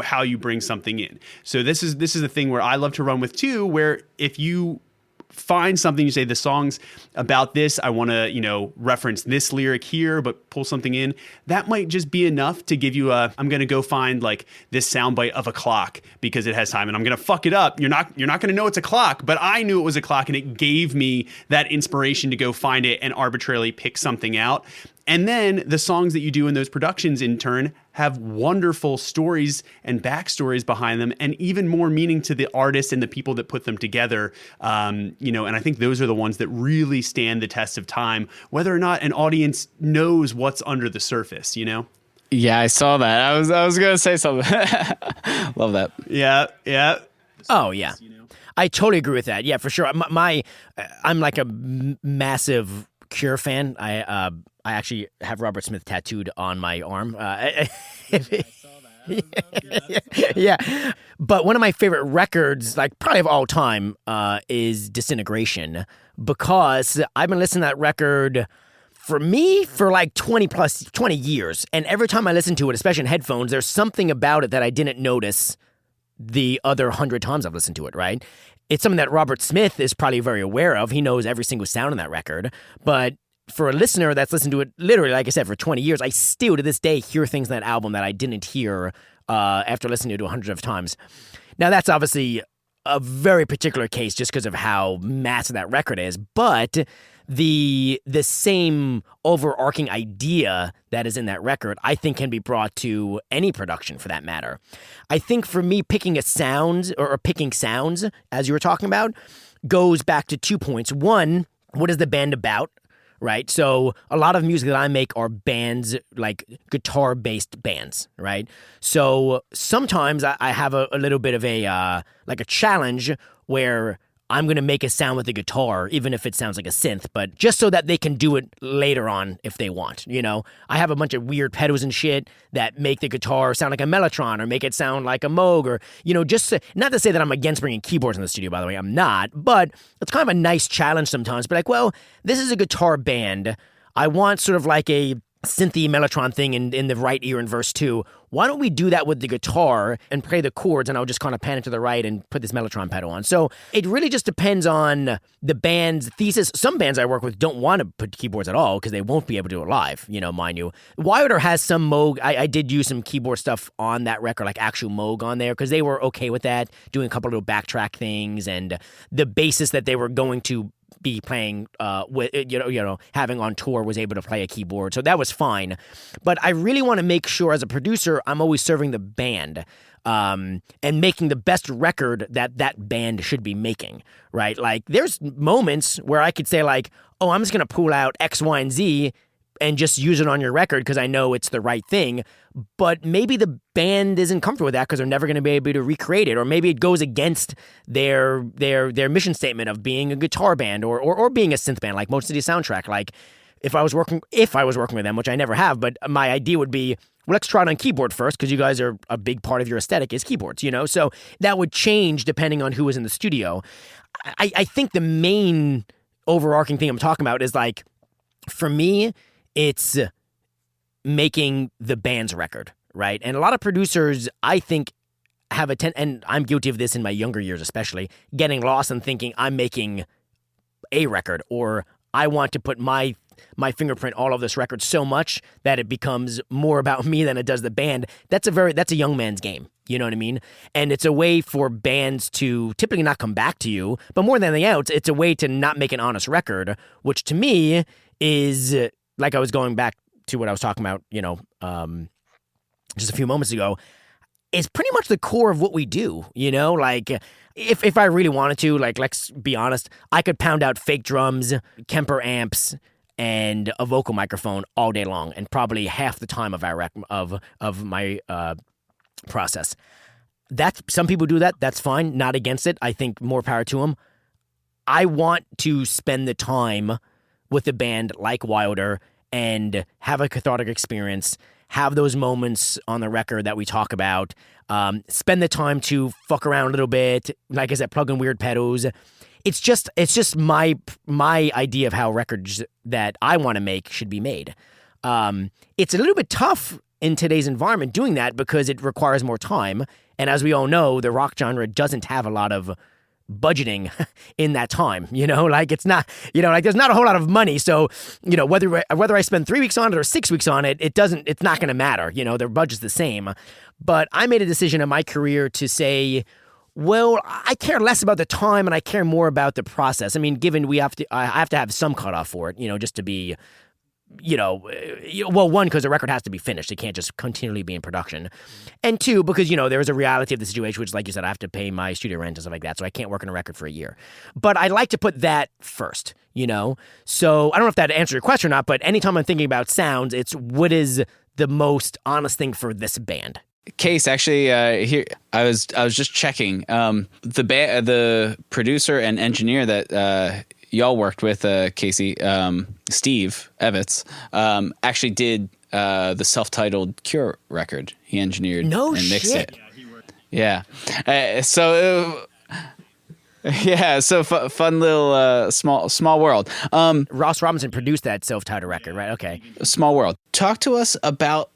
how you bring something in. So this is the thing where I love to run with too, where if you find something, you say the song's about this, I want to, reference this lyric here, but pull something in. That might just be enough to give you I'm going to go find like this soundbite of a clock because it has time, and I'm going to fuck it up. You're not going to know it's a clock, but I knew it was a clock, and it gave me that inspiration to go find it and arbitrarily pick something out. And then the songs that you do in those productions in turn have wonderful stories and backstories behind them, and even more meaning to the artists and the people that put them together. And I think those are the ones that really stand the test of time, whether or not an audience knows what's under the surface, Yeah, I saw that. I was going to say something. Love that. Yeah. Oh, yeah. I totally agree with that. Yeah, for sure. I'm like a massive Cure fan. I actually have Robert Smith tattooed on my arm. Yeah. But one of my favorite records, like probably of all time, is Disintegration, because I've been listening to that record for like 20 years. And every time I listen to it, especially in headphones, there's something about it that I didn't notice the other 100 times I've listened to it, right? It's something that Robert Smith is probably very aware of. He knows every single sound in that record. But for a listener that's listened to it literally, like I said, for 20 years, I still to this day hear things in that album that I didn't hear after listening to it 100 of times. Now, that's obviously a very particular case just because of how massive that record is. But the same overarching idea that is in that record, I think, can be brought to any production for that matter. I think for me, picking a sound or picking sounds, as you were talking about, goes back to 2 points. One, what is the band about? Right? So a lot of music that I make are bands, like guitar-based bands, right? So sometimes I have a little bit of a challenge where I'm going to make a sound with the guitar, even if it sounds like a synth, but just so that they can do it later on if they want, I have a bunch of weird pedals and shit that make the guitar sound like a Mellotron or make it sound like a Moog or, not to say that I'm against bringing keyboards in the studio, by the way, I'm not, but it's kind of a nice challenge sometimes. But like, well, this is a guitar band. I want sort of like a synthy Mellotron thing in the right ear in verse 2. Why don't we do that with the guitar and play the chords, and I'll just kind of pan it to the right and put this Mellotron pedal on. So it really just depends on the band's thesis. Some bands I work with don't want to put keyboards at all because they won't be able to do it live, mind you. Wilder has some Moog. I did use some keyboard stuff on that record, like actual Moog on there, because they were okay with that, doing a couple little backtrack things, and the bassist that they were going to be playing with having on tour was able to play a keyboard, so that was fine. But I really want to make sure as a producer I'm always serving the band and making the best record that band should be making, right? Like there's moments where I could say like, oh, I'm just gonna pull out X, Y, and Z and just use it on your record because I know it's the right thing. But maybe the band isn't comfortable with that because they're never going to be able to recreate it, or maybe it goes against their mission statement of being a guitar band or being a synth band, like Most City Soundtrack. Like if I was working with them, which I never have, but my idea would be, well, let's try it on keyboard first because you guys are a big part of your aesthetic is keyboards, So that would change depending on who was in the studio. I think the main overarching thing I'm talking about is like, for me, it's making the band's record, right? And a lot of producers, I think, have and I'm guilty of this in my younger years especially, getting lost and thinking I'm making a record, or I want to put my fingerprint all over this record so much that it becomes more about me than it does the band. That's a young man's game. You know what I mean? And it's a way for bands to typically not come back to you, but more than anything else, it's a way to not make an honest record, which to me is, like I was going back to what I was talking about, just a few moments ago, is pretty much the core of what we do, like if I really wanted to, like, let's be honest, I could pound out fake drums, Kemper amps, and a vocal microphone all day long, and probably half the time of my process. Some people do that. That's fine. Not against it. I think more power to them. I want to spend the time with a band like Wilder and have a cathartic experience, have those moments on the record that we talk about, spend the time to fuck around a little bit, like I said, plug in weird pedals. It's just my idea of how records that I want to make should be made. It's a little bit tough in today's environment doing that because it requires more time. And as we all know, the rock genre doesn't have a lot of budgeting in that time, like it's not, like there's not a whole lot of money. So, whether I spend 3 weeks on it or 6 weeks on it, it's not going to matter. Their budget's the same. But I made a decision in my career to say, well, I care less about the time and I care more about the process. I mean, given I have to have some cutoff for it, just to be, one, because the record has to be finished. It can't just continually be in production. And two, because, there is a reality of the situation, which, like you said, I have to pay my studio rent and stuff like that. So I can't work on a record for a year. But I like to put that first, So I don't know if that answered your question or not, but anytime I'm thinking about sounds, it's what is the most honest thing for this band. Case, actually, here I was just checking. The producer and engineer that y'all worked with, Casey, Steve Evans, actually did the self-titled Cure record. He engineered and mixed it. Yeah. So fun little small world. Ross Robinson produced that self-titled record, right? Okay. Small world. Talk to us about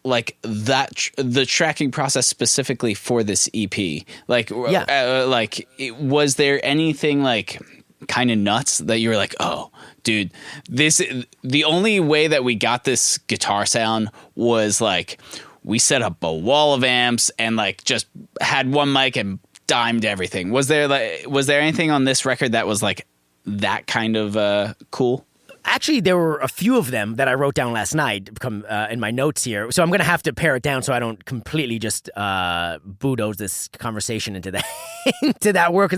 like the tracking process specifically for this EP. Like, was there anything like kind of nuts that you were like, oh, dude, the only way that we got this guitar sound was like we set up a wall of amps and like just had one mic and dimed everything. Was there anything on this record that was like that kind of cool? Actually, there were a few of them that I wrote down last night in my notes here. So I'm going to have to pare it down so I don't completely just bulldoze this conversation into that into that work.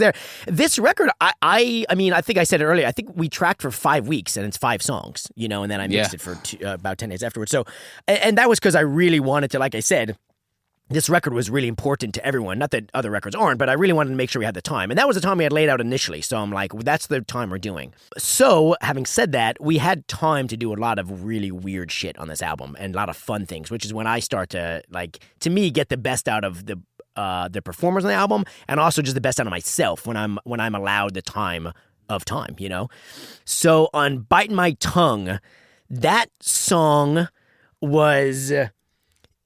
This record, I mean, I think I said it earlier. I think we tracked for 5 weeks and it's 5 songs, and then I mixed it for about 10 days afterwards. So, and that was because I really wanted to, like I said, this record was really important to everyone. Not that other records aren't, but I really wanted to make sure we had the time. And that was the time we had laid out initially. So I'm like, well, that's the time we're doing. So having said that, we had time to do a lot of really weird shit on this album and a lot of fun things, which is when I start to, like, to me, get the best out of the performers on the album and also just the best out of myself when I'm allowed the time of time, So on Biting My Tongue, that song was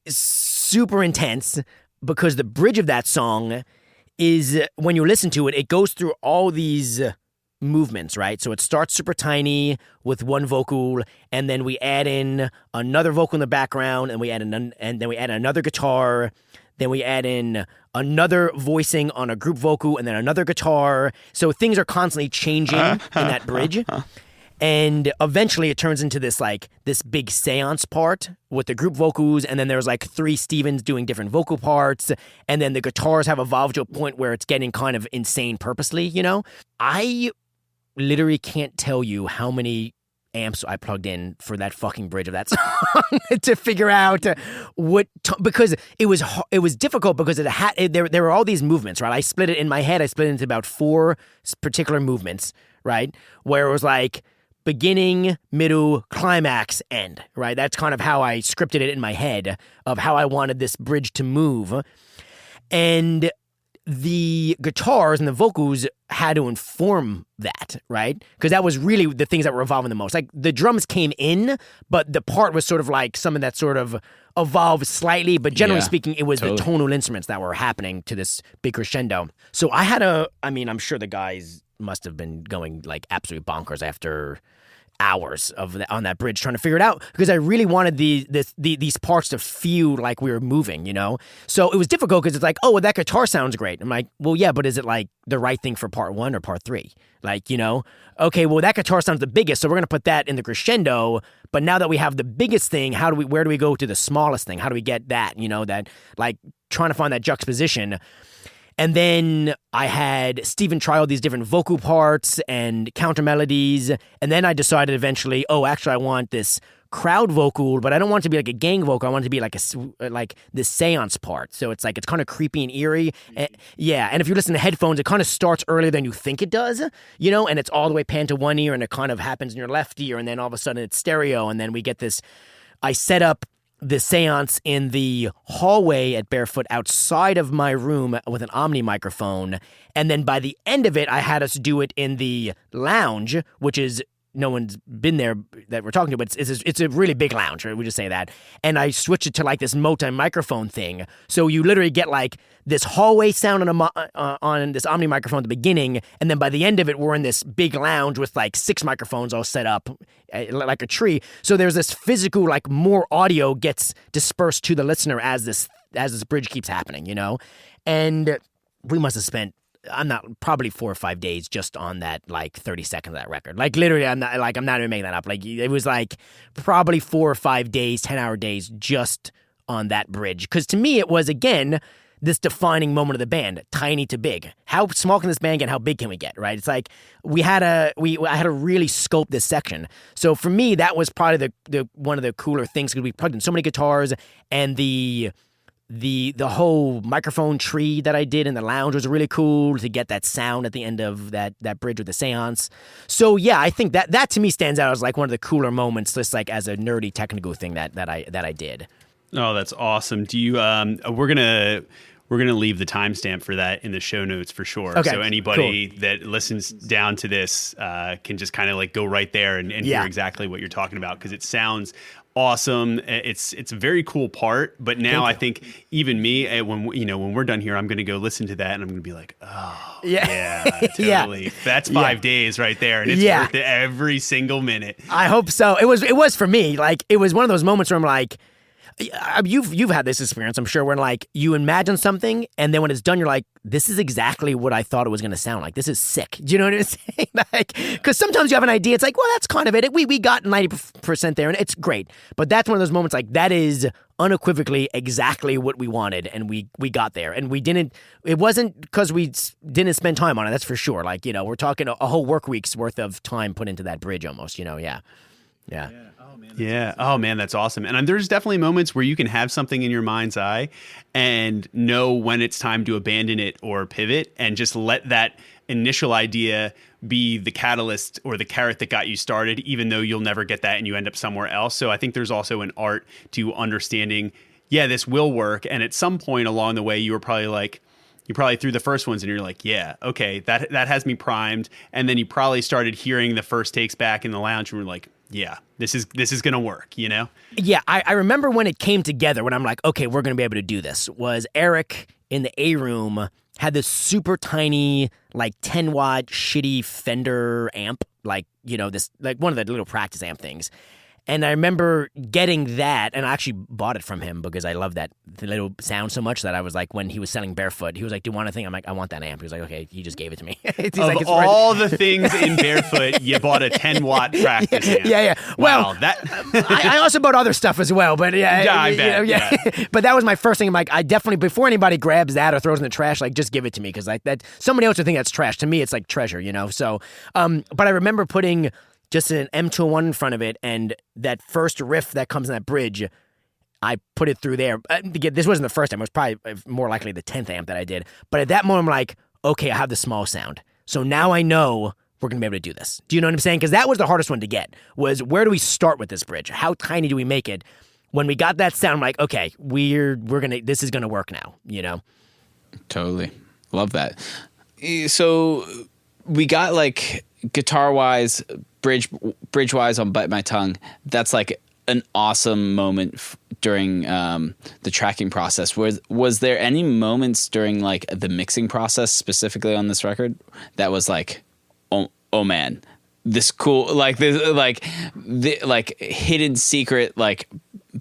super intense because the bridge of that song is, when you listen to it, it goes through all these movements, right? So it starts super tiny with one vocal, and then we add in another vocal in the background, and then we add another guitar, then we add in another voicing on a group vocal, and then another guitar. So things are constantly changing in that bridge. And eventually it turns into this big seance part with the group vocals, and then there's like 3 Stevens doing different vocal parts, and then the guitars have evolved to a point where it's getting kind of insane purposely, I literally can't tell you how many amps I plugged in for that fucking bridge of that song to figure out because it was difficult because there were all these movements, right? I split it in my head. I split it into about 4 particular movements, right? Where it was like beginning, middle, climax, end, right? That's kind of how I scripted it in my head of how I wanted this bridge to move. And the guitars and the vocals had to inform that, right? Because that was really the things that were evolving the most. Like the drums came in, but the part was sort of like something that sort of evolved slightly, but generally speaking, it was the tonal instruments that were happening to this big crescendo. So I'm sure the guys must have been going like absolutely bonkers after hours on that bridge trying to figure it out because I really wanted these parts to feel like we were moving, you know? So it was difficult because it's like, oh, well, that guitar sounds great. I'm like, well, yeah, but is it like the right thing for part 1 or part 3? Like, you know, okay, well, that guitar sounds the biggest, so we're going to put that in the crescendo. But now that we have the biggest thing, where do we go to the smallest thing? How do we get that, you know, that like trying to find that juxtaposition. And then I had Steven try all these different vocal parts and counter melodies. And then I decided eventually, oh, actually, I want this crowd vocal, but I don't want it to be like a gang vocal. I want it to be like this seance part. So it's like, it's kind of creepy and eerie. And, yeah. And if you listen to headphones, it kind of starts earlier than you think it does, you know, and it's all the way panned to one ear and it kind of happens in your left ear. And then all of a sudden it's stereo. And then we get this, I set up the seance in the hallway at Barefoot outside of my room with an Omni microphone. And then by the end of it, I had us do it in the lounge, which is, no one's been there that we're talking to, but it's a really big lounge, right? We just say that. And I switched it to like this multi-microphone thing. So you literally get like this hallway sound on this Omni microphone at the beginning. And then by the end of it, we're in this big lounge with like 6 microphones all set up like a tree. So there's this physical, like more audio gets dispersed to the listener as this bridge keeps happening, you know? And we must have spent, I'm not, probably 4 or 5 days just on that, like 30 seconds of that record. Like literally, I'm not even making that up. Like it was like probably 4 or 5 days, 10-hour days just on that bridge. Because to me, it was, again, this defining moment of the band, tiny to big. How small can this band get? How big can we get? Right? It's like I had to really scope this section. So for me, that was probably the one of the cooler things because we plugged in so many guitars, and the whole microphone tree that I did in the lounge was really cool to get that sound at the end of that bridge with the seance. So yeah, I think that to me stands out as like one of the cooler moments, just like as a nerdy technical thing that I did. Oh, that's awesome. Do you we're gonna leave the timestamp for that in the show notes for sure. Okay, so anybody cool. that listens down to this can just kind of like go right there and hear exactly what you're talking about, because it sounds awesome. It's a very cool part. But now I think even me, when we're done here, I'm going to go listen to that and I'm going to be like, oh yeah, totally. Yeah. That's 5 days right there, and it's worth it every single minute. I hope so. It was for me. Like it was one of those moments where I'm like, you've had this experience, I'm sure, where like you imagine something and then when it's done, you're like, this is exactly what I thought it was going to sound like. This is sick. Do you know what I'm saying? Like, because sometimes you have an idea. It's like, well, that's kind of it. We got 90% there and it's great. But that's one of those moments like that is unequivocally exactly what we wanted, and we got there. And it wasn't because we didn't spend time on it. That's for sure. Like, you know, we're talking a whole work week's worth of time put into that bridge almost, you know? Yeah. Oh man, that's awesome. And there's definitely moments where you can have something in your mind's eye and know when it's time to abandon it or pivot, and just let that initial idea be the catalyst or the carrot that got you started, even though you'll never get that and you end up somewhere else. So I think there's also an art to understanding, yeah, this will work. And at some point along the way, you probably threw the first ones and you're like, yeah, okay, that has me primed. And then you probably started hearing the first takes back in the lounge and were like, yeah, this is going to work, you know? Yeah, I remember when it came together, when I'm like, okay, we're going to be able to do this, was Eric in the A room had this super tiny, like 10-watt shitty Fender amp, like, you know, this, like one of the little practice amp things. And I remember getting that, and I actually bought it from him because I love that the little sound so much that I was like, when he was selling Barefoot, he was like, do you want a thing? I'm like, I want that amp. He was like, okay, he just gave it to me. Of like, all the things in Barefoot, you bought a 10-watt practice amp. Yeah. Wow, well, I also bought other stuff as well, but I bet. Yeah. But that was my first thing. I'm like, I definitely, before anybody grabs that or throws it in the trash, like, just give it to me, because like that, somebody else would think that's trash. To me, it's like treasure, you know? So, but I remember putting just an M201 in front of it, and that first riff that comes in that bridge, I put it through there. This wasn't the first time. It was probably more likely the 10th amp that I did. But at that moment, I'm like, okay, I have the small sound. So now I know we're going to be able to do this. Do you know what I'm saying? Because that was the hardest one to get, was where do we start with this bridge? How tiny do we make it? When we got that sound, I'm like, okay, this is going to work now, you know? Totally. Love that. So we got like guitar-wise, bridge-wise on Bite My Tongue. That's like an awesome moment during the tracking process. Was there any moments during like the mixing process specifically on this record that was like, oh man, this cool, like hidden secret, like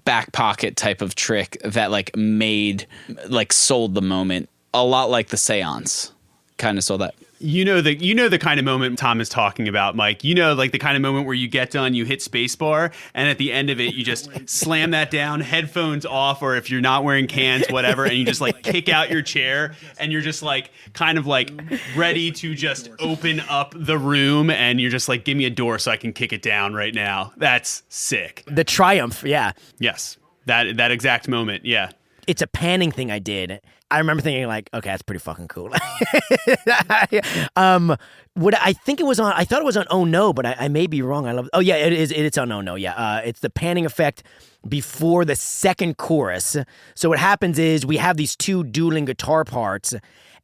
back pocket type of trick that like made, like sold the moment a lot, like the seance kind of sold that. You know the kind of moment Tom is talking about, Mike. You know, like the kind of moment where you get done, you hit spacebar, and at the end of it, you just slam that down, headphones off, or if you're not wearing cans, whatever, and you just like kick out your chair, and you're just like kind of like ready to just open up the room, and you're just like, give me a door so I can kick it down right now. That's sick. The triumph, yeah. Yes, that exact moment, yeah. It's a panning thing I did. I remember thinking like, okay, that's pretty fucking cool. What I think it was on, I thought it was on Oh No, but I may be wrong. Oh yeah, it is. It's on Oh No. Yeah. It's the panning effect before the second chorus. So what happens is we have these two dueling guitar parts,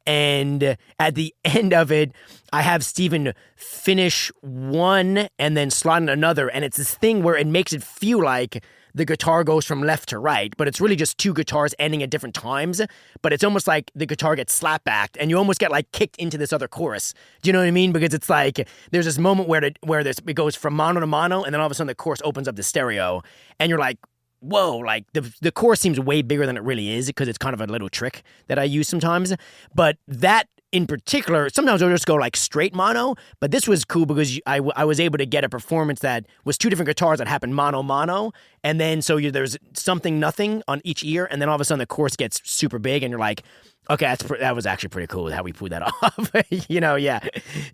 and at the end of it, I have Steven finish one and then slot in another, and it's this thing where it makes it feel like the guitar goes from left to right, but it's really just two guitars ending at different times. But it's almost like the guitar gets slap backed, and you almost get like kicked into this other chorus. Do you know what I mean? Because it's like there's this moment where it goes from mono to mono, and then all of a sudden the chorus opens up to stereo, and you're like, whoa, like the chorus seems way bigger than it really is because it's kind of a little trick that I use sometimes. But that in particular, sometimes I'll just go like straight mono, but this was cool because I was able to get a performance that was two different guitars that happened mono, and then so there's something nothing on each ear, and then all of a sudden the chorus gets super big, and you're like, okay, that was actually pretty cool how we pulled that off.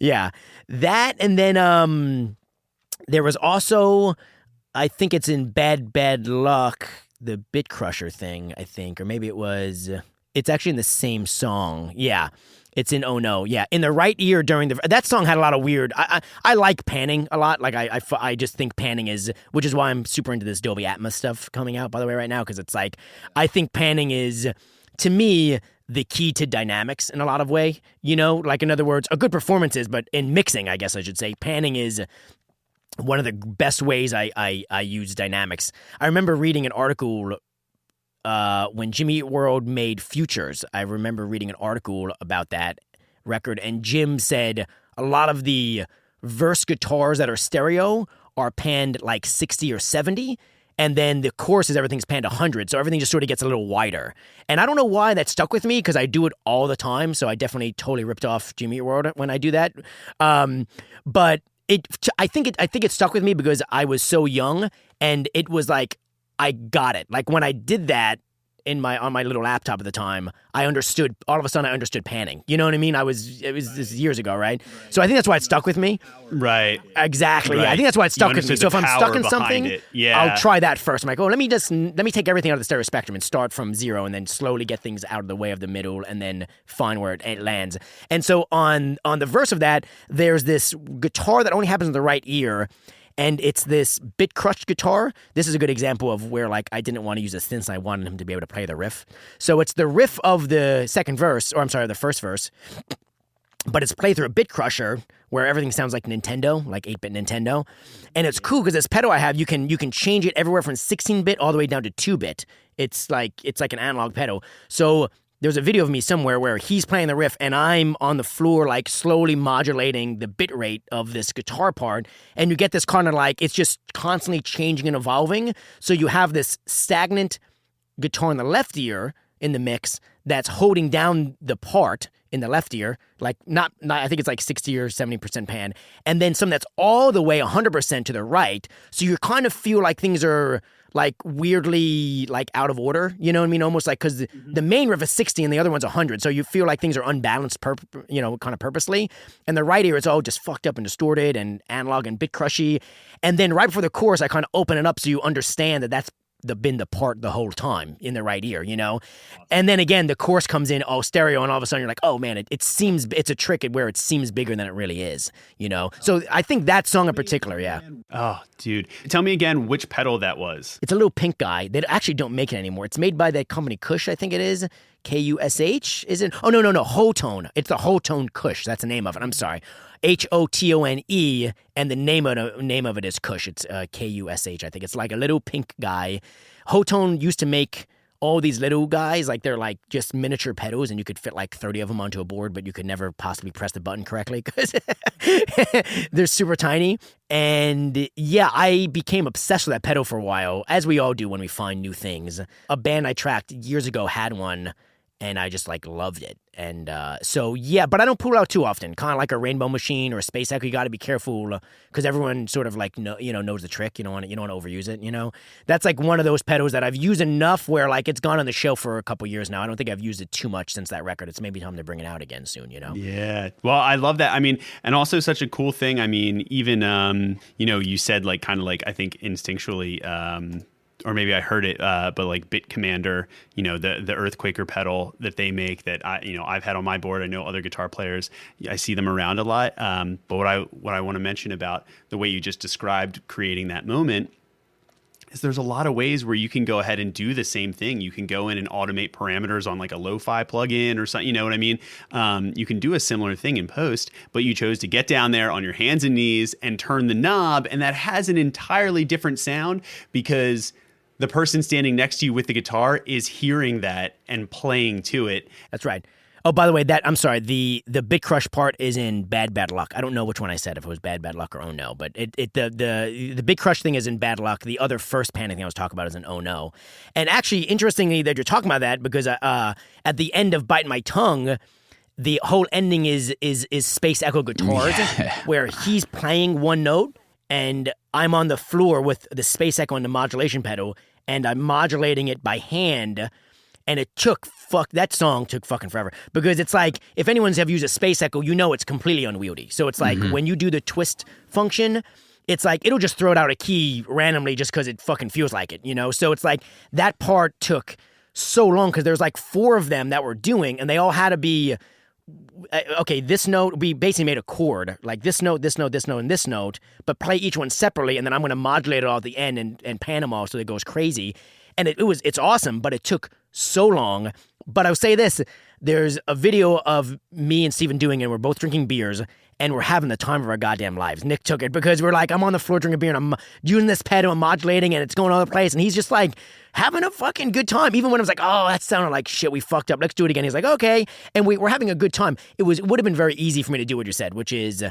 Yeah. That, and then there was also, I think it's in Bad Luck, the Bit Crusher thing, I think, or maybe it's actually in the same song. Yeah. It's in Oh No, yeah. In the right ear during that song had a lot of weird. I like panning a lot. Like I just think panning is, which is why I'm super into this Dolby Atmos stuff coming out, by the way, right now, because it's like I think panning is, to me, the key to dynamics in a lot of way. You know, like in other words, a good performance is, but in mixing, I guess I should say, panning is one of the best ways I use dynamics. I remember reading an article. When Jimmy Eat World made Futures, I remember reading an article about that record, and Jim said a lot of the verse guitars that are stereo are panned like 60 or 70, and then the chorus is everything's panned 100, so everything just sort of gets a little wider. And I don't know why that stuck with me, because I do it all the time, so I definitely totally ripped off Jimmy Eat World when I do that. But I think it stuck with me because I was so young, and it was like, I got it. Like when I did that on my little laptop at the time, I understood. All of a sudden, I understood panning. You know what I mean? It was this years ago, right? So I think that's why it stuck with me. Right. Exactly. Right. Yeah, I think that's why it stuck with me. So if I'm stuck in something, I'll try that first. I'm like, oh, let me take everything out of the stereo spectrum and start from zero, and then slowly get things out of the way of the middle, and then find where it lands. And so on the verse of that, there's this guitar that only happens in the right ear. And it's this bit crushed guitar. This is a good example of where, like, I didn't want to use a synth, and I wanted him to be able to play the riff. So it's the riff of the the first verse, but it's played through a bit crusher where everything sounds like Nintendo, like 8-bit Nintendo. And it's cool because this pedal I have, you can change it everywhere from 16-bit all the way down to 2-bit. It's like an analog pedal. So there's a video of me somewhere where he's playing the riff and I'm on the floor, like slowly modulating the bit rate of this guitar part. And you get this kind of like, it's just constantly changing and evolving. So you have this stagnant guitar in the left ear in the mix that's holding down the part in the left ear, like not I think it's like 60 or 70% pan. And then some that's all the way 100% to the right. So you kind of feel like things are like weirdly like out of order, you know what I mean? Almost like, because the main riff is 60 and the other one's 100, so you feel like things are unbalanced, kind of purposely. And the right ear, it's all just fucked up and distorted and analog and bit crushy. And then right before the chorus, I kind of open it up so you understand that that's been the part the whole time in the right ear, you know? And then again, the chorus comes in all stereo, and all of a sudden you're like, oh man, it seems, it's a trick where it seems bigger than it really is, you know? So I think that song in particular, yeah. Oh, dude. Tell me again which pedal that was. It's a little pink guy. They actually don't make it anymore. It's made by that company Kush, I think it is. Kush, is it? Oh, no, Hotone. It's the Hotone Kush. That's the name of it. I'm sorry. Hotone, and the name of it is Kush. It's Kush, I think. It's like a little pink guy. Hotone used to make all these little guys, like they're like just miniature pedals, and you could fit like 30 of them onto a board, but you could never possibly press the button correctly because they're super tiny. And yeah, I became obsessed with that pedal for a while, as we all do when we find new things. A band I tracked years ago had one, and I just like loved it. And so yeah, but I don't pull it out too often. Kind of like a Rainbow Machine or a Space Echo. You got to be careful because everyone sort of like knows the trick. You don't want to overuse it. That's like one of those pedals that I've used enough where like it's gone on the shelf for a couple years now. I don't think I've used it too much since that record. It's maybe time to bring it out again soon. Yeah. Well, I love that. I mean, and also such a cool thing. I mean, even you said like kind of like I think instinctually. Or maybe I heard it, but like Bit Commander, the Earthquaker pedal that they make that I've had on my board. I know other guitar players, I see them around a lot. But what I want to mention about the way you just described creating that moment is there's a lot of ways where you can go ahead and do the same thing. You can go in and automate parameters on like a lo-fi plugin or something. You know what I mean? You can do a similar thing in post, but you chose to get down there on your hands and knees and turn the knob, and that has an entirely different sound because the person standing next to you with the guitar is hearing that and playing to it. That's right. Oh, by the way, I'm sorry. The Bit Crush part is in Bad Luck. I don't know which one I said, if it was Bad Luck or Oh No, but the Bit Crush thing is in Bad Luck. The other first Panic thing I was talking about is in Oh No. And actually, interestingly that you're talking about that because at the end of Biting My Tongue, the whole ending is Space Echo guitars where he's playing one note and I'm on the floor with the Space Echo and the modulation pedal, and I'm modulating it by hand, and that song took fucking forever. Because it's like, if anyone's ever used a Space Echo, it's completely unwieldy. So it's like, when you do the twist function, it's like, it'll just throw it out a key randomly just because it fucking feels like it, So it's like, that part took so long because there's like 4 of them that we're doing, and they all had to be... okay, this note, we basically made a chord, like this note, this note, this note, and this note, but play each one separately, and then I'm going to modulate it all at the end and pan them all so it goes crazy. And it's awesome, but it took so long. But I'll say this, there's a video of me and Steven doing it, and we're both drinking beers, and we're having the time of our goddamn lives. Nick took it because we're like, I'm on the floor drinking beer, and I'm using this pedal and modulating, and it's going all over the place, and he's just like having a fucking good time. Even when I was like, oh, that sounded like shit, we fucked up, let's do it again. He's like, okay, and we're having a good time. It would have been very easy for me to do what you said, which is,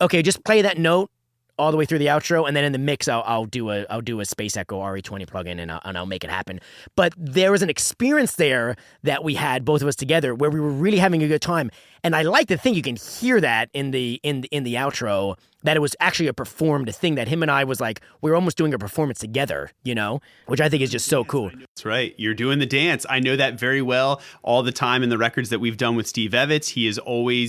okay, just play that note all the way through the outro, and then in the mix, I'll do a Space Echo RE20 plugin, and I'll make it happen. But there was an experience there that we had, both of us together, where we were really having a good time. And I like to think you can hear that in the outro, that it was actually a performed thing, that him and I was like, we were almost doing a performance together, which I think is just so cool. That's right. You're doing the dance. I know that very well. All the time in the records that we've done with Steve Evitz,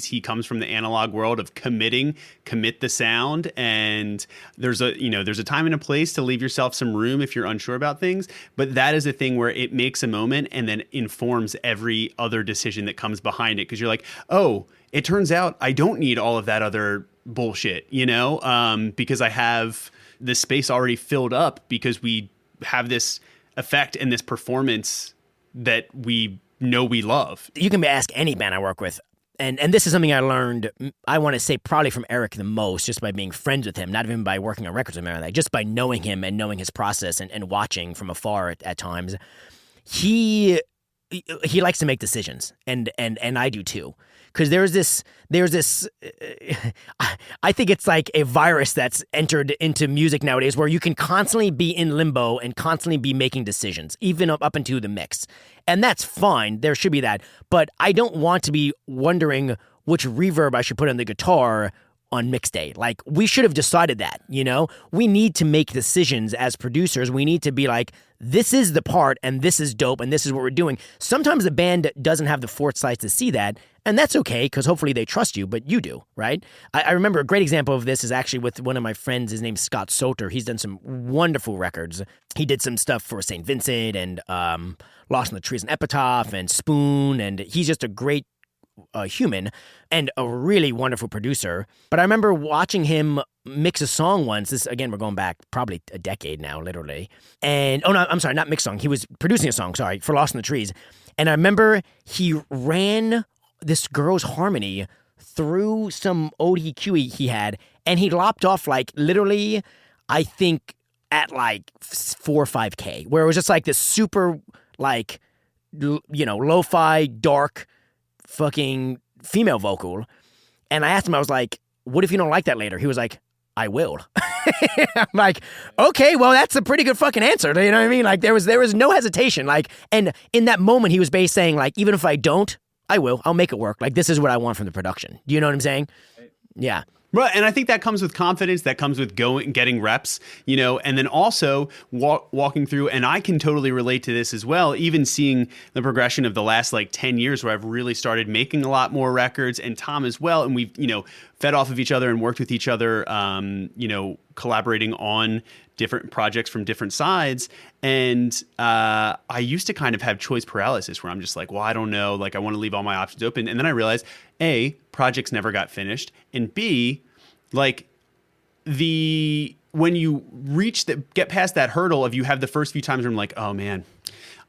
he comes from the analog world of commit the sound. And there's a time and a place to leave yourself some room if you're unsure about things. But that is a thing where it makes a moment and then informs every other decision that comes behind it. Because you're like, oh, it turns out I don't need all of that other bullshit, because I have the space already filled up because we have this effect and this performance that we know we love. You can ask any band I work with. And this is something I learned, I want to say probably from Eric the most, just by being friends with him, not even by working on records with him or anything, just by knowing him and knowing his process and watching from afar at times. He likes to make decisions, and I do too. Because there's this, I think it's like a virus that's entered into music nowadays where you can constantly be in limbo and constantly be making decisions, even up into the mix. And that's fine. There should be that. But I don't want to be wondering which reverb I should put on the guitar on mix day. Like, we should have decided that, We need to make decisions as producers. We need to be like, this is the part, and this is dope, and this is what we're doing. Sometimes the band doesn't have the foresight to see that, and that's okay, because hopefully they trust you, but you do, right? I remember a great example of this is actually with one of my friends. His name's Scott Solter. He's done some wonderful records. He did some stuff for St. Vincent and Lost in the Trees and Epitaph and Spoon, and he's just a great human and a really wonderful producer. But I remember watching him mix a song once. This, again, we're going back probably a decade now, literally. And, oh no, I'm sorry, not mix song. He was producing a song, sorry, for Lost in the Trees. And I remember he ran this girl's harmony through some ODQ he had, and he lopped off like literally, I think, at like 4 or 5K, where it was just like this super like, lo-fi, dark, fucking female vocal. And I asked him, I was like, what if you don't like that later? He was like, I will. I'm like, okay, well, that's a pretty good fucking answer. You know what I mean? Like, there was no hesitation. Like, and in that moment, he was basically saying, like, even if I don't, I will. I'll make it work. Like, this is what I want from the production. Do you know what I'm saying? Yeah. Right, and I think that comes with confidence, that comes with getting reps, and then also walking through, and I can totally relate to this as well, even seeing the progression of the last 10 years where I've really started making a lot more records, and Tom as well, and we've, fed off of each other and worked with each other, collaborating on different projects from different sides. And I used to kind of have choice paralysis where I'm just like, well, I don't know, I want to leave all my options open. And then I realized, A, projects never got finished, and B, when you get past that hurdle of you have the first few times where I'm like, oh man,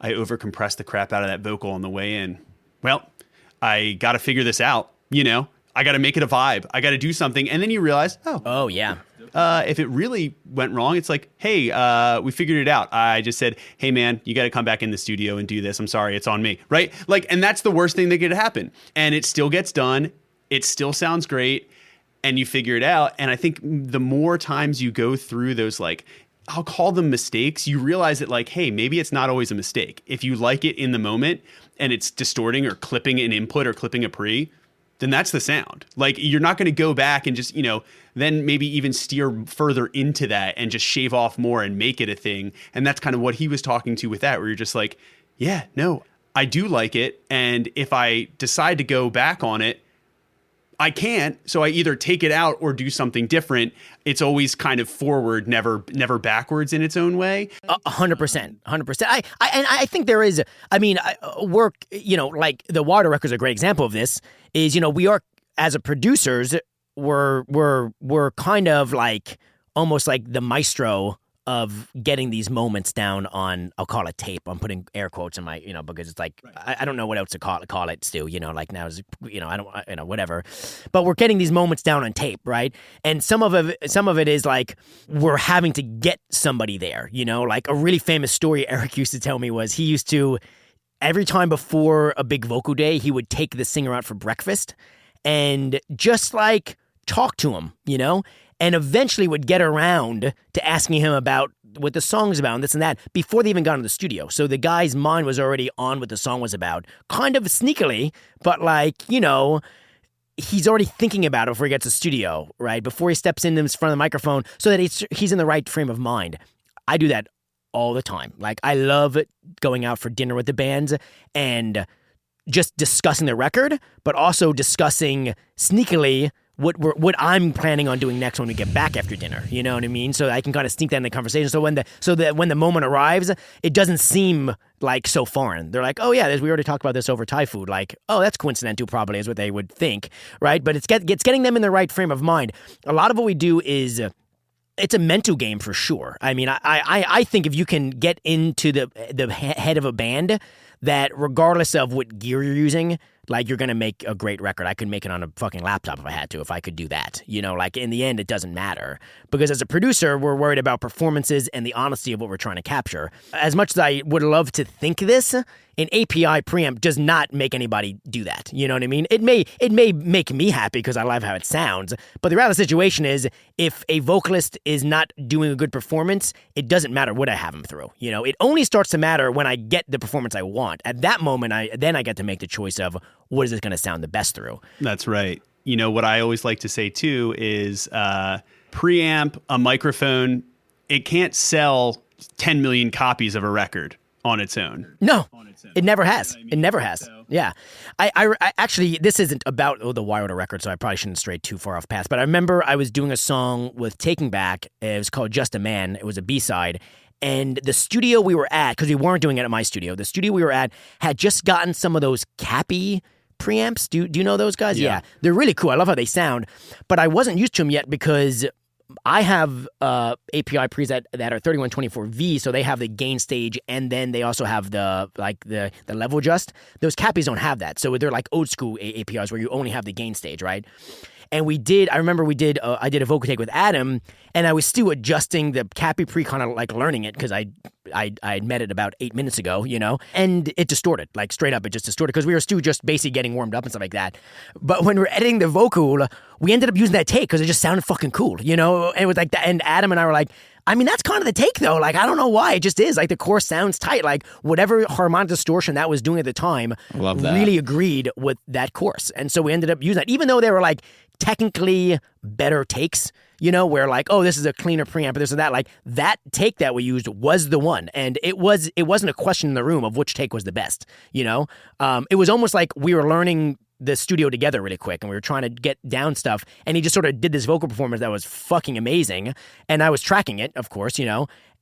I overcompressed the crap out of that vocal on the way in. Well, I got to figure this out, I got to make it a vibe. I got to do something. And then you realize, oh yeah. If it really went wrong, it's like, hey, we figured it out. I just said, hey, man, you got to come back in the studio and do this. I'm sorry, it's on me, right? And that's the worst thing that could happen. And it still gets done. It still sounds great. And you figure it out. And I think the more times you go through those, I'll call them mistakes, you realize that, hey, maybe it's not always a mistake. If you like it in the moment and it's distorting or clipping an input or clipping a pre, then that's the sound. You're not going to go back and just, then maybe even steer further into that and just shave off more and make it a thing. And that's kind of what he was talking to with that, where you're just like, yeah, no, I do like it. And if I decide to go back on it, I can't. So I either take it out or do something different. It's always kind of forward, never backwards in its own way. 100%. I think there is, work, the Water Records are a great example of this, is, we are, as a producers, we're kind of almost like the maestro of getting these moments down on, I'll call it tape. I'm putting air quotes in my, because it's I don't know what else to call it, Stu, now is, I don't, whatever. But we're getting these moments down on tape, right? And some of it is we're having to get somebody there, a really famous story Eric used to tell me was he used to, every time before a big vocal day, he would take the singer out for breakfast and just talk to him, and eventually would get around to asking him about what the song's about and this and that before they even got in the studio. So the guy's mind was already on what the song was about, kind of sneakily, but he's already thinking about it before he gets to the studio, right? Before he steps in front of the microphone, so that he's in the right frame of mind. I do that all the time. I love going out for dinner with the bands and just discussing the record, but also discussing sneakily what I'm planning on doing next when we get back after dinner. You know what I mean? So I can kind of sneak that in the conversation. So when the moment arrives, it doesn't seem so foreign. They're like, oh yeah, we already talked about this over Thai food. Oh, that's coincidental probably is what they would think, right? But it's getting them in the right frame of mind. A lot of what we do is, it's a mental game for sure. I think if you can get into the head of a band, that regardless of what gear you're using, you're going to make a great record. I could make it on a fucking laptop if I had to, if I could do that. In the end, it doesn't matter. Because as a producer, we're worried about performances and the honesty of what we're trying to capture. As much as I would love to think this, an API preamp does not make anybody do that. You know what I mean? It may make me happy because I love how it sounds, but the reality situation is if a vocalist is not doing a good performance, it doesn't matter what I have them through. It only starts to matter when I get the performance I want. At that moment, I get to make the choice of what is it going to sound the best through. That's right. What I always like to say too is preamp, a microphone, it can't sell 10 million copies of a record on its own. No, it never has. It never has. Yeah. I actually, this isn't about the Wilder record, so I probably shouldn't stray too far off path. But I remember I was doing a song with Taking Back. It was called Just a Man. It was a B-side. And the studio we were at, because we weren't doing it at my studio, the studio we were at had just gotten some of those Cappy preamps. Do you know those guys? Yeah. They're really cool. I love how they sound. But I wasn't used to them yet because I have API pre's that are 3124V, so they have the gain stage, and then they also have the level adjust. Those Cappies don't have that, so they're old school APIs where you only have the gain stage, right? And I remember I did a vocal take with Adam, and I was still adjusting the Cappy pre, kind of learning it because I I met it about 8 minutes ago, and it distorted, like straight up, it just distorted because we were still just basically getting warmed up and stuff like that. But when we were editing the vocal, we ended up using that take because it just sounded fucking cool, and it was like that. And Adam and I were like, I mean, that's kind of the take though. Like, I don't know why. It just is. Like, the chorus sounds tight. Like, whatever harmonic distortion that was doing at the time really agreed with that chorus. And so we ended up using that, even though they were like technically better takes, where like, oh, this is a cleaner preamp, this or that. Like, that take that we used was the one. And it wasn't a question in the room of which take was the best, It was almost like we were learning the studio together really quick, and we were trying to get down stuff, and he just sort of did this vocal performance that was fucking amazing, and I was tracking it, of course,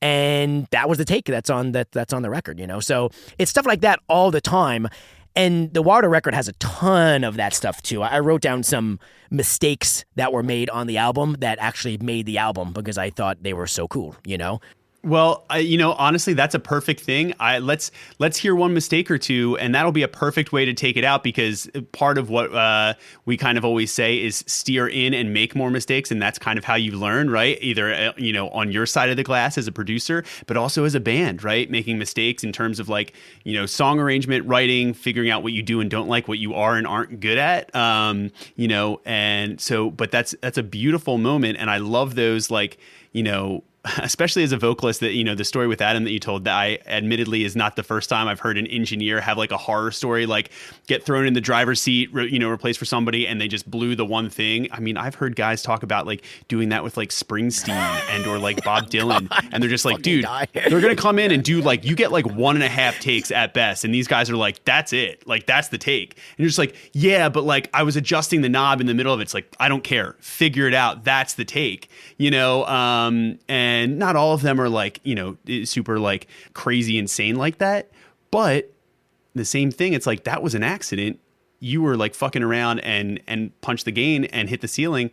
and that was the take that's on the record, so it's stuff like that all the time. And the Water record has a ton of that stuff too. I wrote down some mistakes that were made on the album that actually made the album because I thought they were so cool, Well, honestly, that's a perfect thing. Let's hear one mistake or two, and that'll be a perfect way to take it out, because part of what we kind of always say is steer in and make more mistakes, and that's kind of how you learn, right? Either on your side of the glass as a producer, but also as a band, right? Making mistakes in terms of like song arrangement, writing, figuring out what you do and don't like, what you are and aren't good at, and so. But that's a beautiful moment, and I love those especially as a vocalist, that the story with Adam that you told, that I admittedly is not the first time I've heard an engineer have like a horror story, like get thrown in the driver's seat, replaced for somebody, and they just blew the one thing. I mean, I've heard guys talk about like doing that with like Springsteen and or like Bob Dylan, and they're just like, dude, they're gonna come in and do like, you get like 1.5 takes at best, and these guys are like, that's it, like that's the take, and you're just like, yeah, but like I was adjusting the knob in the middle of it. It's like, I don't care, figure it out, that's the take, and not all of them are like, super like crazy insane like that. But the same thing, it's like, that was an accident. You were like fucking around and punched the gain and hit the ceiling,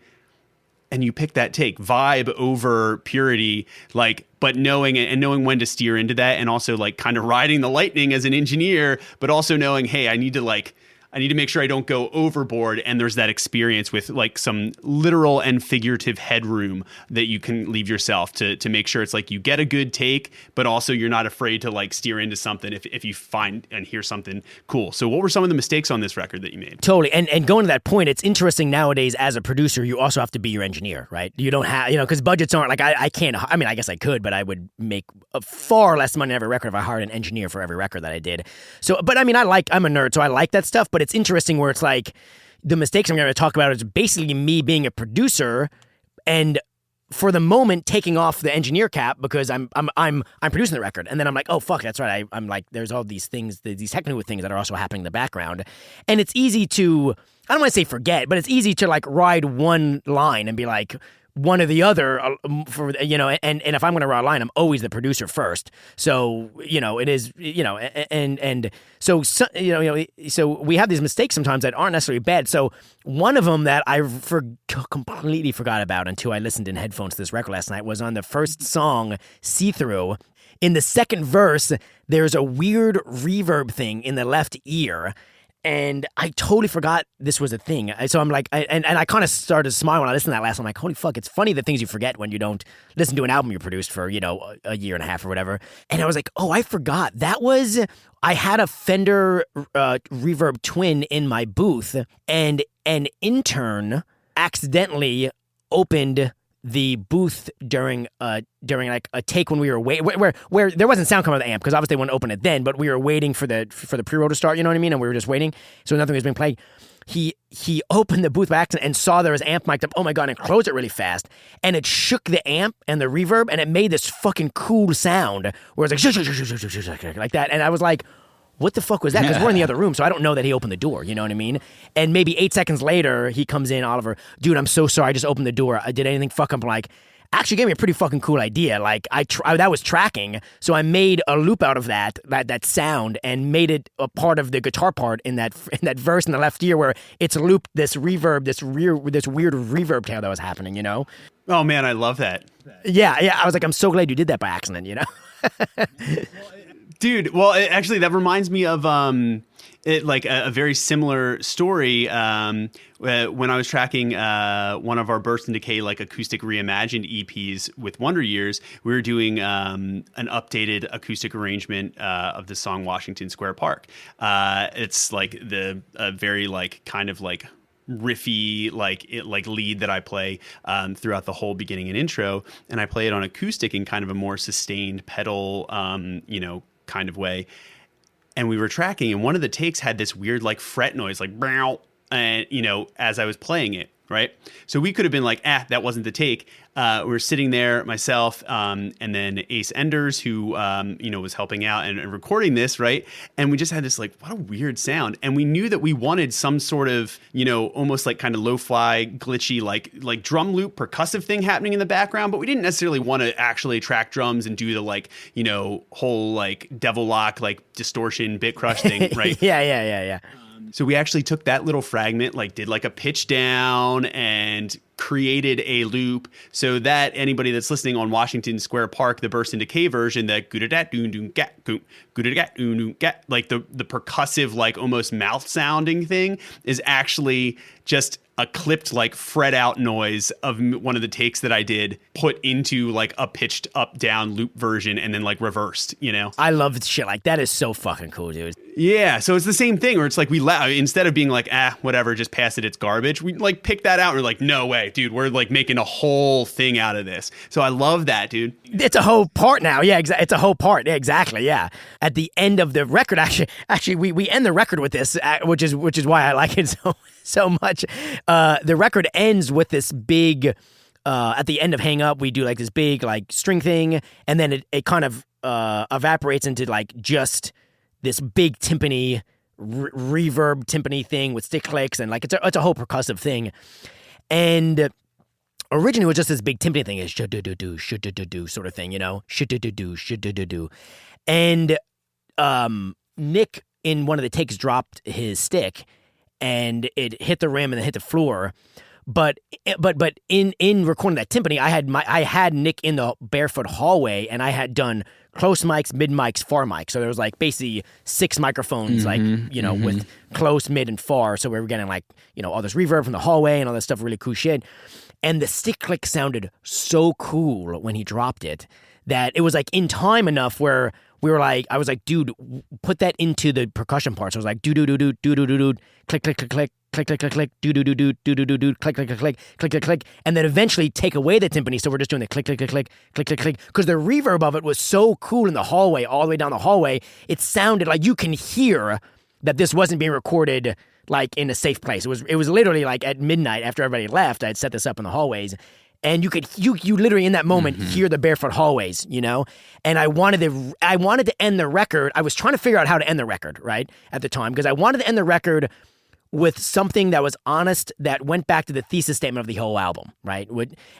and you picked that take, vibe over purity, like, but knowing when to steer into that, and also like kind of riding the lightning as an engineer, but also knowing, hey, I need to make sure I don't go overboard. And there's that experience with like some literal and figurative headroom that you can leave yourself to make sure it's like you get a good take, but also you're not afraid to like steer into something if you find and hear something cool. So what were some of the mistakes on this record that you made? Totally. And going to that point, it's interesting nowadays as a producer, you also have to be your engineer, right? You don't have, because budgets aren't like, I can't, I mean, I guess I could, but I would make far less money on every record if I hired an engineer for every record that I did. So, but I mean, I'm a nerd, so I like that stuff, but it's interesting where it's like the mistakes I'm going to talk about is basically me being a producer and for the moment taking off the engineer cap because I'm producing the record, and then I'm like, oh fuck, that's right. I'm like, there's all these things, these technical things that are also happening in the background, and it's easy to, I don't want to say forget, but it's easy to like ride one line and be like, one or the other, for and if I'm going to ride a line, I'm always the producer first. So it is, and so we have these mistakes sometimes that aren't necessarily bad. So one of them that I completely forgot about until I listened in headphones to this record last night was on the first song, See Through. In the second verse, there's a weird reverb thing in the left ear. And I totally forgot this was a thing. So I'm like, and I kind of started to smile when I listened to that last one. I'm like, holy fuck, it's funny the things you forget when you don't listen to an album you produced for, a year and a half or whatever. And I was like, oh, I forgot. I had a Fender Reverb Twin in my booth, and an intern accidentally opened the booth during like a take when we were waiting, where there wasn't sound coming out of the amp because obviously they wouldn't open it then, but we were waiting for the pre-roll to start, you know what I mean? And we were just waiting, so nothing was being played. He opened the booth by accident and saw there was amp mic'd up. Oh my god! And closed it really fast, and it shook the amp and the reverb, and it made this fucking cool sound where it's like like that, and I was like, what the fuck was that? Because we're in the other room, so I don't know that he opened the door, you know what I mean? And maybe 8 seconds later, he comes in, Oliver, dude, I'm so sorry, I just opened the door. I did anything fuck up? I'm like, actually gave me a pretty fucking cool idea. Like, that was tracking, so I made a loop out of that sound and made it a part of the guitar part in that verse in the left ear where it's looped this reverb, this weird reverb tail that was happening, Oh man, I love that. Yeah, I was like, I'm so glad you did that by accident, Dude, well, actually, that reminds me of like a very similar story. When I was tracking one of our Burst and Decay like acoustic reimagined EPs with Wonder Years, we were doing an updated acoustic arrangement of the song Washington Square Park. It's like a very like kind of like riffy like lead that I play throughout the whole beginning and intro, and I play it on acoustic in kind of a more sustained pedal kind of way. And we were tracking, and one of the takes had this weird like fret noise, like brow, and as I was playing it, right? So we could have been like, that wasn't the take. We were sitting there, myself, and then Ace Enders, who was helping out and recording this, right? And we just had this like, what a weird sound. And we knew that we wanted some sort of, almost like kind of lo-fi, glitchy, like drum loop percussive thing happening in the background, but we didn't necessarily want to actually track drums and do the like, whole like devil lock, like distortion, bit crush thing, right? Yeah. So we actually took that little fragment, like did like a pitch down and created a loop so that anybody that's listening on Washington Square Park, the Burst and Decay version, that like the percussive, like almost mouth sounding thing is actually just a clipped like fret out noise of one of the takes that I did put into like a pitched up down loop version and then like reversed, I love shit like that. Is so fucking cool, dude. Yeah, so it's the same thing where it's like instead of being like, whatever, just pass it, it's garbage, we like pick that out and we're like, no way, dude, we're like making a whole thing out of this. So I love that, dude. It's a whole part now. Yeah, it's a whole part. Yeah, exactly, yeah. At the end of the record, actually we end the record with this, which is why I like it so much. The record ends with this big, at the end of Hang Up, we do like this big like string thing, and then it kind of evaporates into like just this big timpani, reverb timpani thing with stick clicks, and like it's a whole percussive thing. And originally it was just this big timpani thing, is should-do-do-do sort of thing, should-do-do-do. And Nick in one of the takes dropped his stick, and it hit the rim and then hit the floor. But in recording that timpani, I had Nick in the barefoot hallway, and I had done close mics, mid mics, far mics. So there was like basically 6 microphones, with close, mid, and far. So we were getting like all this reverb from the hallway and all this stuff, really cool shit. And the stick click sounded so cool when he dropped it that it was like in time enough where I was like, dude, put that into the percussion parts. So I was like, do do do do do do do do, click click click click. Click, click, click, click, do, do, do, do, do, do, do, do, click, click, click, click, click, click, click, and then eventually take away the timpani. So we're just doing the click, click, click, click, click, click, click, because the reverb of it was so cool in the hallway, all the way down the hallway. It sounded like you can hear that this wasn't being recorded like in a safe place. It was literally like at midnight after everybody left. I'd set this up in the hallways, and you literally in that moment hear the barefoot hallways, And I wanted to end the record. I was trying to figure out how to end the record right at the time, because I wanted to end the record with something that was honest, that went back to the thesis statement of the whole album, right?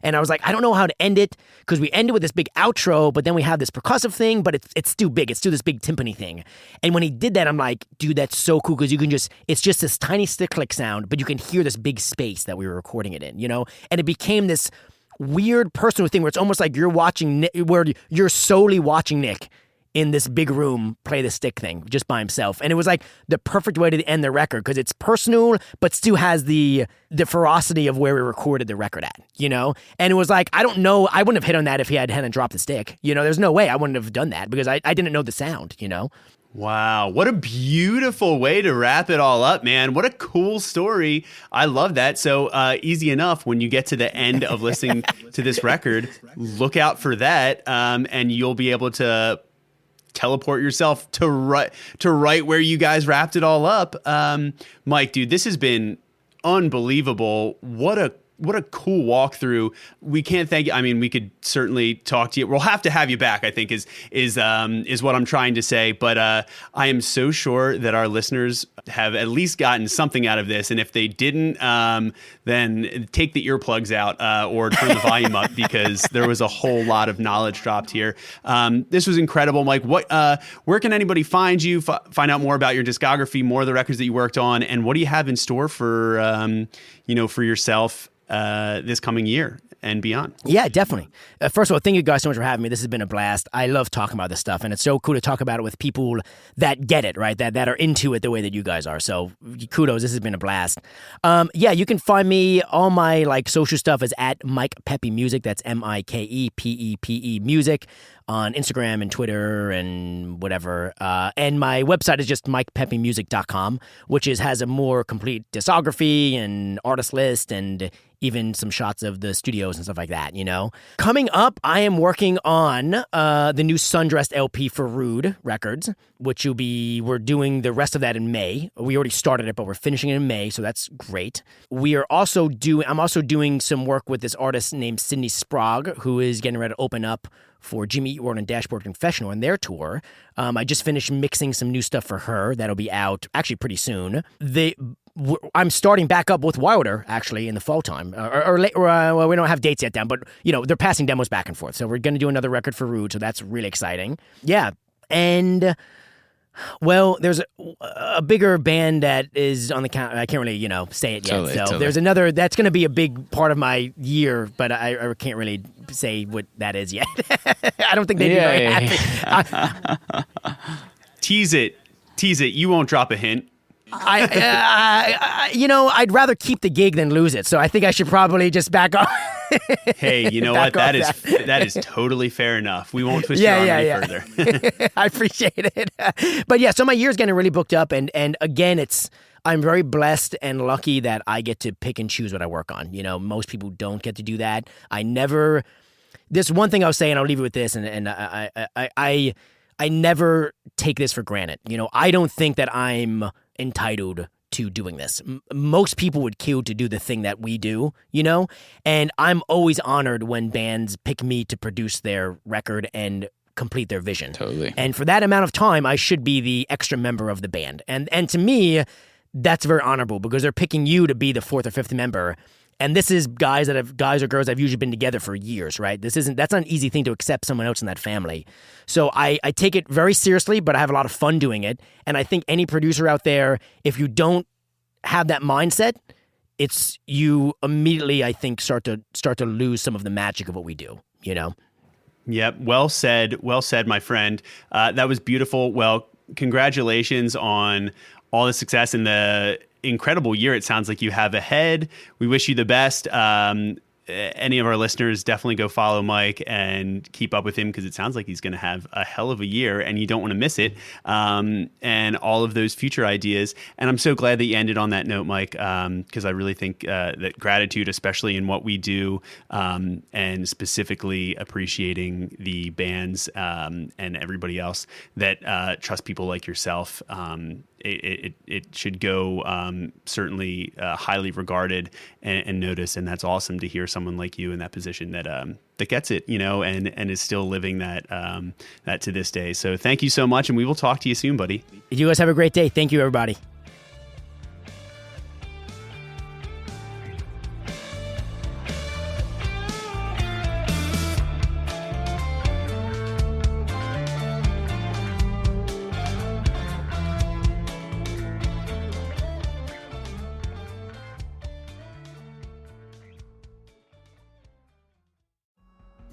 And I was like, I don't know how to end it, because we ended with this big outro, but then we have this percussive thing, but it's too big. It's still this big timpani thing. And when he did that, I'm like, dude, that's so cool, because it's just this tiny stick click sound, but you can hear this big space that we were recording it in, And it became this weird personal thing where it's almost like you're watching Nick, where you're solely watching Nick in this big room play the stick thing just by himself. And it was like the perfect way to end the record, because it's personal but still has the ferocity of where we recorded the record at, And it was like, I don't know, I wouldn't have hit on that if he hadn't dropped the stick. There's no way I wouldn't have done that, because I didn't know the sound, Wow, what a beautiful way to wrap it all up, man. What a cool story. I love that. So easy enough, when you get to the end of listening to this record, look out for that, and you'll be able to teleport yourself to right where you guys wrapped it all up. Mike, dude, this has been unbelievable. What a cool walkthrough. We can't thank you. I mean, we could certainly talk to you. We'll have to have you back, I think is what I'm trying to say. But I am so sure that our listeners have at least gotten something out of this. And if they didn't, then take the earplugs out or turn the volume up, because there was a whole lot of knowledge dropped here. This was incredible, Mike. Where can anybody find you, find out more about your discography, more of the records that you worked on, and what do you have in store for, for yourself this coming year? and beyond. Yeah, definitely. First of all, thank you guys so much for having me. This has been a blast. I love talking about this stuff, and it's so cool to talk about it with people that get it, right? That are into it the way that you guys are. So kudos. This has been a blast. Yeah, you can find me. All my social stuff is at Mike Pepe Music. That's MikePepe Music on Instagram and Twitter and whatever. And my website is just MikePepeMusic.com, which has a more complete discography and artist list and even some shots of the studios and stuff like that, Coming up, I am working on the new Sundressed LP for Rude Records, which we're doing the rest of that in May. We already started it, but we're finishing it in May, so that's great. I'm also doing some work with this artist named Sydney Sprague, who is getting ready to open up for Jimmy Eat World and Dashboard Confessional on their tour. I just finished mixing some new stuff for her that'll be out actually pretty soon. I'm starting back up with Wilder actually in the fall time, well, we don't have dates yet down, but they're passing demos back and forth. So we're going to do another record for Rude, so that's really exciting. Yeah, and well, there's a bigger band that is on the count. I can't really, say it yet. Totally. There's another that's going to be a big part of my year, but I can't really say what that is yet. I don't think they'd be very happy. Tease it. You won't drop a hint. I'd rather keep the gig than lose it. So I think I should probably just back off. Hey, you know what? That is totally fair enough. We won't twist your arm any further. I appreciate it. But yeah, so my year's getting really booked up, and again, I'm very blessed and lucky that I get to pick and choose what I work on. Most people don't get to do that. This one thing I'll say, and I'll leave it with this, and I never take this for granted. I don't think that I'm entitled to doing this. Most people would kill to do the thing that we do, and I'm always honored when bands pick me to produce their record and complete their vision. Totally. And for that amount of time, I should be the extra member of the band. And to me, that's very honorable because they're picking you to be the fourth or fifth member. And this is guys or girls that have usually been together for years, right? That's not an easy thing to accept someone else in that family. So I take it very seriously, but I have a lot of fun doing it. And I think any producer out there, if you don't have that mindset, you immediately, I think, start to lose some of the magic of what we do, Yep. Well said, my friend. That was beautiful. Well, congratulations on all the success and the incredible year it sounds like you have ahead. We wish you the best. Any of our listeners, definitely go follow Mike and keep up with him because it sounds like he's going to have a hell of a year and you don't want to miss it. And all of those future ideas. And I'm so glad that you ended on that note, Mike, because I really think that gratitude, especially in what we do, and specifically appreciating the bands and everybody else that trust people like yourself, it should go certainly highly regarded and noticed, and that's awesome to hear someone like you in that position that gets it, and is still living that to this day. So thank you so much, and we will talk to you soon, buddy. You guys have a great day. Thank you, everybody.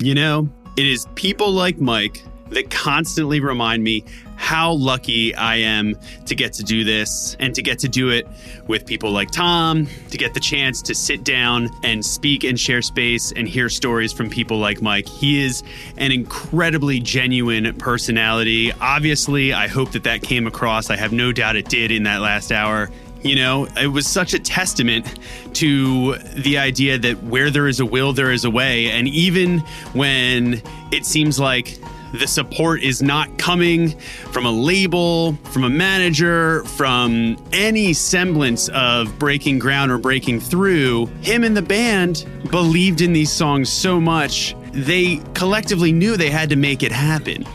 It is people like Mike that constantly remind me how lucky I am to get to do this and to get to do it with people like Tom, to get the chance to sit down and speak and share space and hear stories from people like Mike. He is an incredibly genuine personality. Obviously, I hope that came across. I have no doubt it did in that last hour. It was such a testament to the idea that where there is a will, there is a way. And even when it seems like the support is not coming from a label, from a manager, from any semblance of breaking ground or breaking through, him and the band believed in these songs so much, they collectively knew they had to make it happen.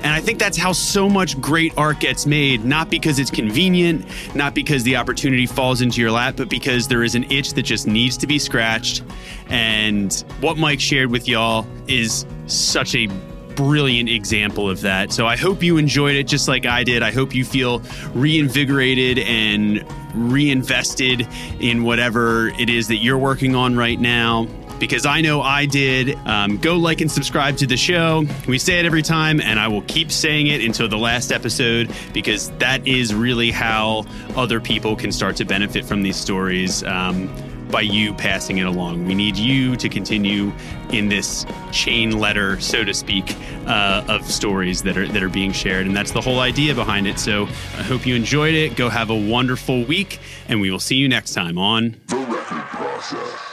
And I think that's how so much great art gets made, not because it's convenient, not because the opportunity falls into your lap, but because there is an itch that just needs to be scratched. And what Mike shared with y'all is such a brilliant example of that. So I hope you enjoyed it just like I did. I hope you feel reinvigorated and reinvested in whatever it is that you're working on right now, because I know I did. Go like and subscribe to the show. We say it every time, and I will keep saying it until the last episode, because that is really how other people can start to benefit from these stories, by you passing it along. We need you to continue in this chain letter, so to speak, of stories that are being shared. And that's the whole idea behind it. So I hope you enjoyed it. Go have a wonderful week, and we will see you next time on The Record Process.